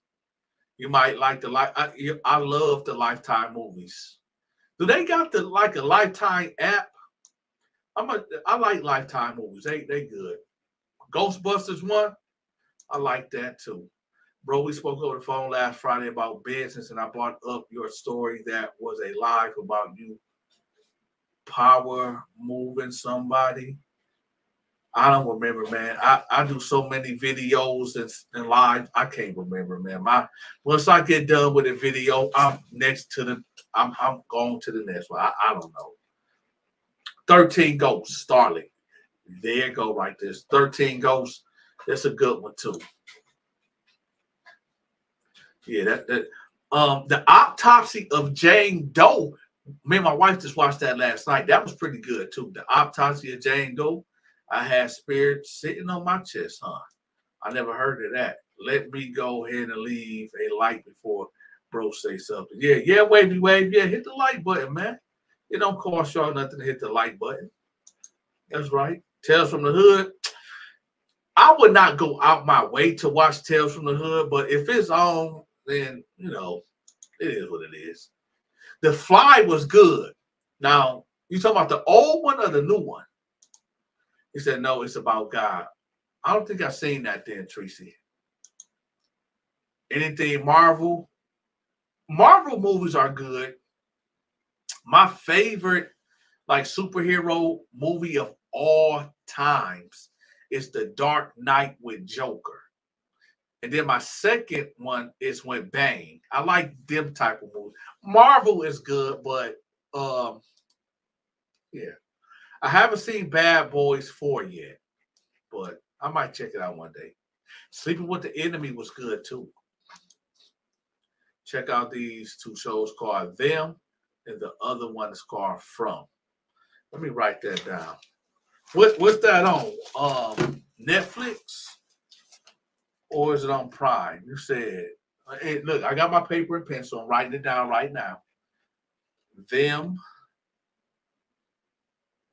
You might like I love the Lifetime movies. Do they got a Lifetime app? I like Lifetime movies. They good. Ghostbusters 1, I like that too. Bro, we spoke over the phone last Friday about business, and I brought up your story that was a live about you power moving somebody. I don't remember, man. I do so many videos and live. I can't remember, man. Once I get done with a video, I'm going to the next one. I don't know. 13 Ghosts, Starlink. There you go, right there. 13 Ghosts. That's a good one too. Yeah, the autopsy of Jane Doe. Me and my wife just watched that last night. That was pretty good too. The Autopsy of Jane Doe. I had spirits sitting on my chest, huh? I never heard of that. Let me go ahead and leave a like before bro say something. Yeah, wavy wave. Yeah, hit the like button, man. It don't cost y'all nothing to hit the like button. That's right. Tales from the Hood. I would not go out my way to watch Tales from the Hood, but if it's on, then, you know, it is what it is. The Fly was good. Now, you talking about the old one or the new one? He said, no, it's about God. I don't think I've seen that then, Tracy. Anything Marvel? Marvel movies are good. My favorite, like, superhero movie of all times is The Dark Knight with Joker. And then my second one is with Bane. I like them type of movies. Marvel is good, but yeah. I haven't seen Bad Boys 4 yet, but I might check it out one day. Sleeping with the Enemy was good too. Check out these two shows called Them, and the other one is called From. Let me write that down. What's that on? Netflix? Or is it on Prime? You said, hey, look, I got my paper and pencil. I'm writing it down right now. Them.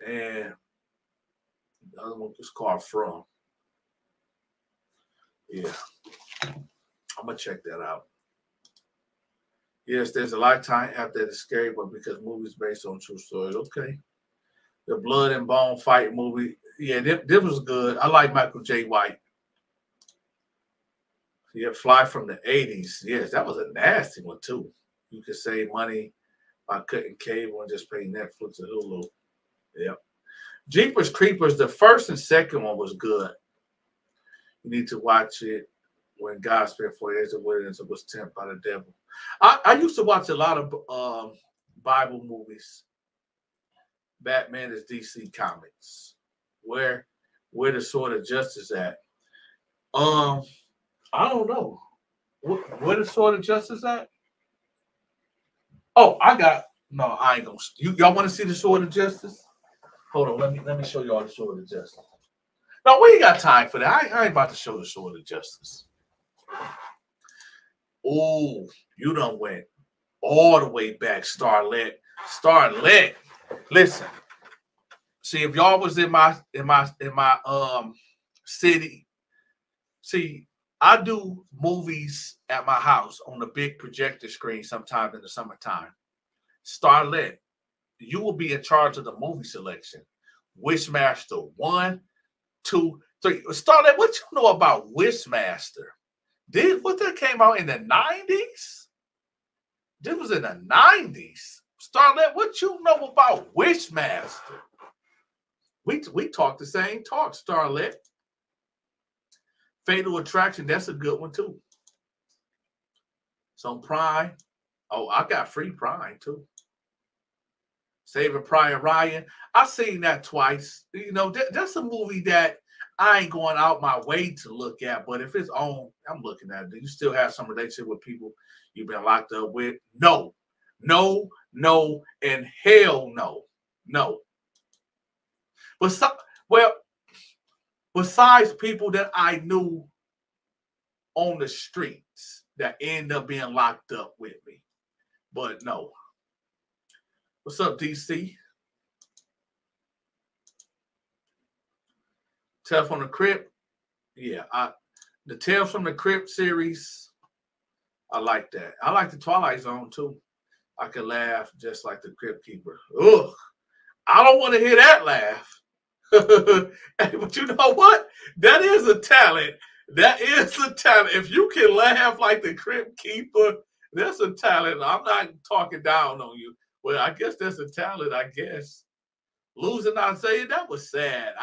And the other one is called From. Yeah. I'm going to check that out. Yes, there's a Lifetime app that is scary, but because movies based on true stories. Okay. The Blood and Bone fight movie. Yeah, that was good. I like Michael J. White. Yeah, Fly from the 80s. Yes, that was a nasty one, too. You could save money by cutting cable and just pay Netflix or Hulu. Yep. Jeepers Creepers, the first and second one was good. You need to watch it. When God spent 4 years of wilderness and was tempted by the devil. I used to watch a lot of Bible movies. Batman is DC Comics. Where the Sword of Justice at? I don't know. Where the Sword of Justice at? Oh, I ain't gonna. Y'all want to see the Sword of Justice? Hold on, let me show y'all the Sword of Justice. No, we ain't got time for that. I ain't about to show the Sword of Justice. Oh, you done went all the way back, Starlet. Listen. See, if y'all was in my city, see, I do movies at my house on a big projector screen sometime in the summertime. Starlet, you will be in charge of the movie selection. Wishmaster 1, 2, 3. Starlet, what you know about Wishmaster? What that came out in the 90s? This was in the 90s. Starlet, what you know about Wishmaster? We talk the same talk, Starlet. Fatal Attraction, that's a good one too. It's on Prime. Oh, I got free Prime too. Saving Private Ryan. I've seen that twice. You know, that's a movie that I ain't going out my way to look at, but if it's on, I'm looking at it. Do you still have some relationship with people you've been locked up with? No, and hell no. But besides people that I knew on the streets that end up being locked up with me. But no. What's up, DC? Tales from the Crypt. Yeah, the Tales from the Crypt series, I like that. I like the Twilight Zone too. I could laugh just like the Crypt Keeper. Ugh, I don't want to hear that laugh. But you know what? That is a talent. That is a talent. If you can laugh like the Crypt Keeper, that's a talent. I'm not talking down on you. Well, I guess that's a talent, I guess. Losing Isaiah, that was sad.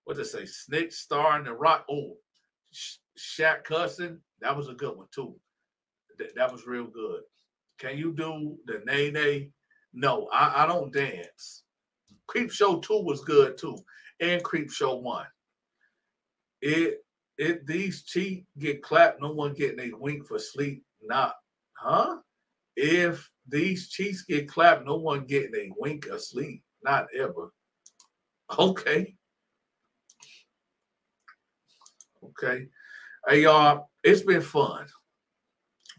What did they say? Snitch, Star, and the Rock. Oh, Shaq cussing. That was a good one, too. That was real good. Can you do the nay? No, I don't dance. Creep Show 2 was good, too. And Creep Show 1. These cheat get clapped. No one getting a wink for sleep. Not. Huh? if these cheeks get clapped, no one getting a wink of sleep. Not ever. Okay. Okay. Hey, y'all, it's been fun.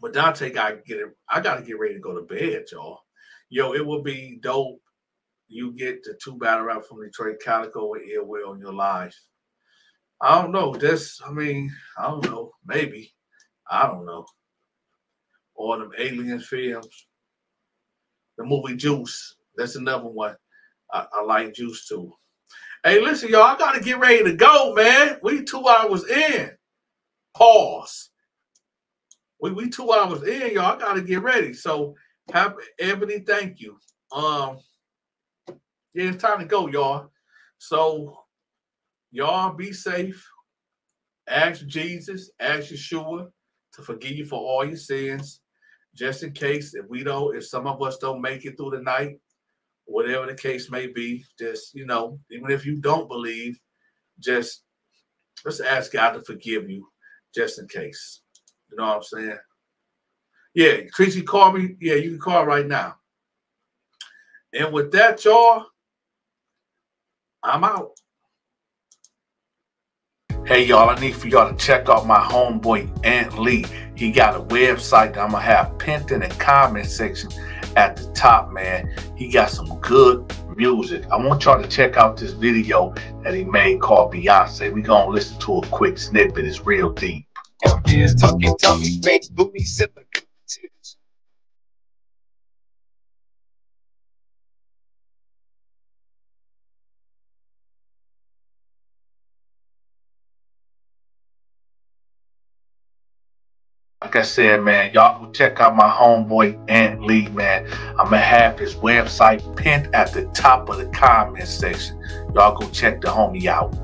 But Dante I gotta get ready to go to bed, y'all. Yo, it will be dope. You get the 2 battle rap from Detroit, Calico and Ill Will in your life. I don't know. I don't know. Maybe. I don't know. Or them alien films. The movie Juice. That's another one. I like Juice too. Hey, listen, y'all, I gotta get ready to go, man. We 2 hours in. Pause. We 2 hours in, y'all. I gotta get ready. So, Ebony, thank you. Yeah, it's time to go, y'all. So, y'all be safe. Ask Jesus, ask Yeshua to forgive you for all your sins, just in case if some of us don't make it through the night, whatever the case may be. Just even if you don't believe, just ask God to forgive you, just in case. You know what I'm saying? Yeah, Tracy, call me. Yeah, you can call right now. And with that, y'all, I'm out. Hey, y'all, I need for y'all to check out my homeboy, Ant Lee. He got a website that I'm going to have pinned in the comment section at the top, man. He got some good music. I want y'all to check out this video that he made called Beyonce. We're going to listen to a quick snippet. It's real deep. Talking tummy, fake booty, sipping. Like I said, man, y'all go check out my homeboy, Ant Lee, man. I'm going to have his website pinned at the top of the comment section. Y'all go check the homie out.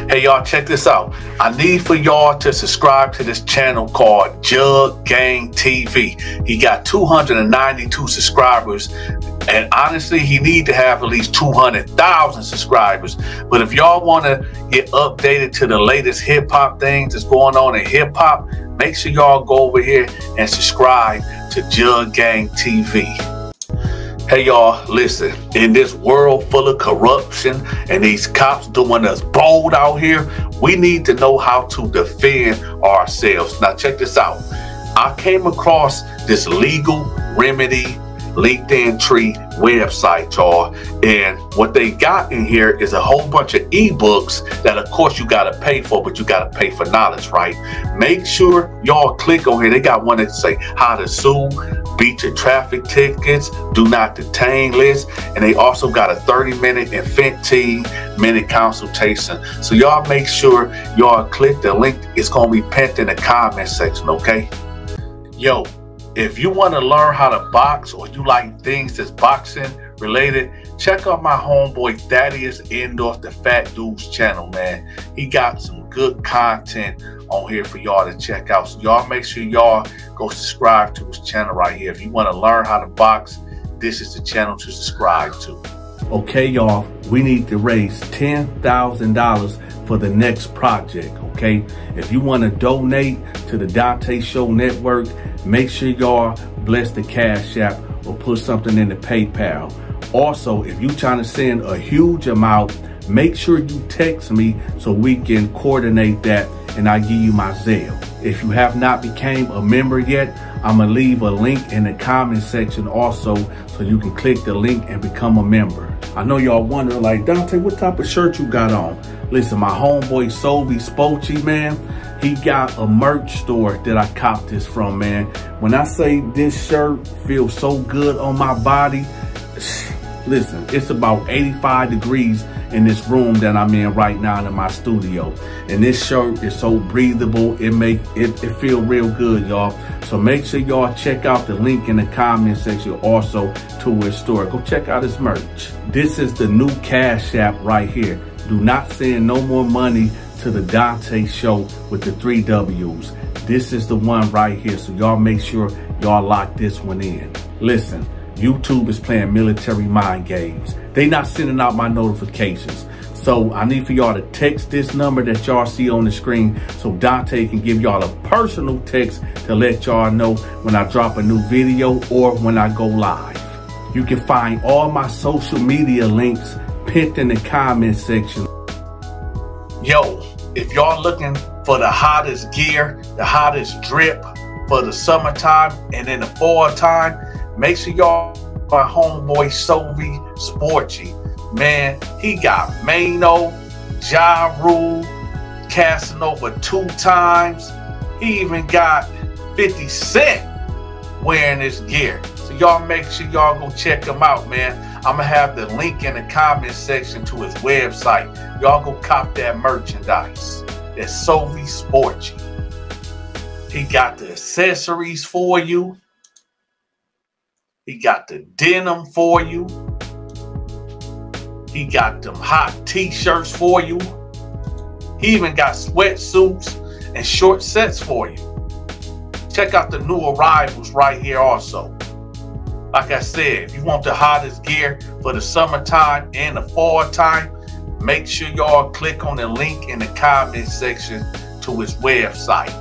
Hey, y'all, check this out. I need for y'all to subscribe to this channel called Jug Gang TV. He got 292 subscribers. And honestly, he need to have at least 200,000 subscribers. But if y'all want to get updated to the latest hip-hop things that's going on in hip-hop, make sure y'all go over here and subscribe to Jug Gang TV. Hey, y'all, listen, in this world full of corruption and these cops doing us bold out here, we need to know how to defend ourselves. Now, check this out. I came across this legal remedy LinkedIn tree website, y'all, and what they got in here is a whole bunch of ebooks that of course you got to pay for, but you got to pay for knowledge, right? Make sure y'all click on here. They got one that say how to sue, beat your traffic tickets, do not detain list, and they also got a 30-minute and 15-minute consultation. So y'all make sure y'all click the link. It's gonna be pinned in the comment section, okay? Yo, if you want to learn how to box or you like things that's boxing related, check out my homeboy Thaddeus Endorse the Fat Dude's channel, man. He got some good content on here for y'all to check out. So y'all make sure y'all go subscribe to his channel right here. If you want to learn how to box, this is the channel to subscribe to. Okay, y'all, we need to raise $10,000 for the next project, okay? If you want to donate to the Donta Show Network, make sure y'all bless the Cash App or put something in the PayPal. Also, if you're trying to send a huge amount, make sure you text me so we can coordinate that and I'll give you my Zelle. If you have not became a member yet, I'm gonna leave a link in the comment section also so you can click the link and become a member. I know y'all wondering, like, Dante, what type of shirt you got on? Listen, my homeboy Sovi Spochi, man, he got a merch store that I copped this from, man. When I say this shirt feels so good on my body, listen, it's about 85 degrees in this room that I'm in right now in my studio. And this shirt is so breathable, it feel real good, y'all. So make sure y'all check out the link in the comment section also to his store. Go check out his merch. This is the new Cash App right here. Do not send no more money to the Donta Show with the 3 W's. This is the one right here. So y'all make sure y'all lock this one in. Listen, YouTube is playing military mind games. They not sending out my notifications. So I need for y'all to text this number that y'all see on the screen so Donta can give y'all a personal text to let y'all know when I drop a new video or when I go live. You can find all my social media links pinned in the comment section. Yo, if y'all looking for the hottest gear, the hottest drip for the summertime and in the fall time, make sure y'all my homeboy Sovi Sporty. Man, he got Mano, Ja Rule, Casanova 2 times. He even got 50 Cent wearing this gear. So y'all make sure y'all go check him out, man. I'm gonna have the link in the comment section to his website. Y'all go cop that merchandise. That's Sovi Sporty. He got the accessories for you. He got the denim for you. He got them hot t-shirts for you. He even got sweatsuits and short sets for you. Check out the new arrivals right here also. Like I said, if you want the hottest gear for the summertime and the fall time, make sure y'all click on the link in the comment section to his website.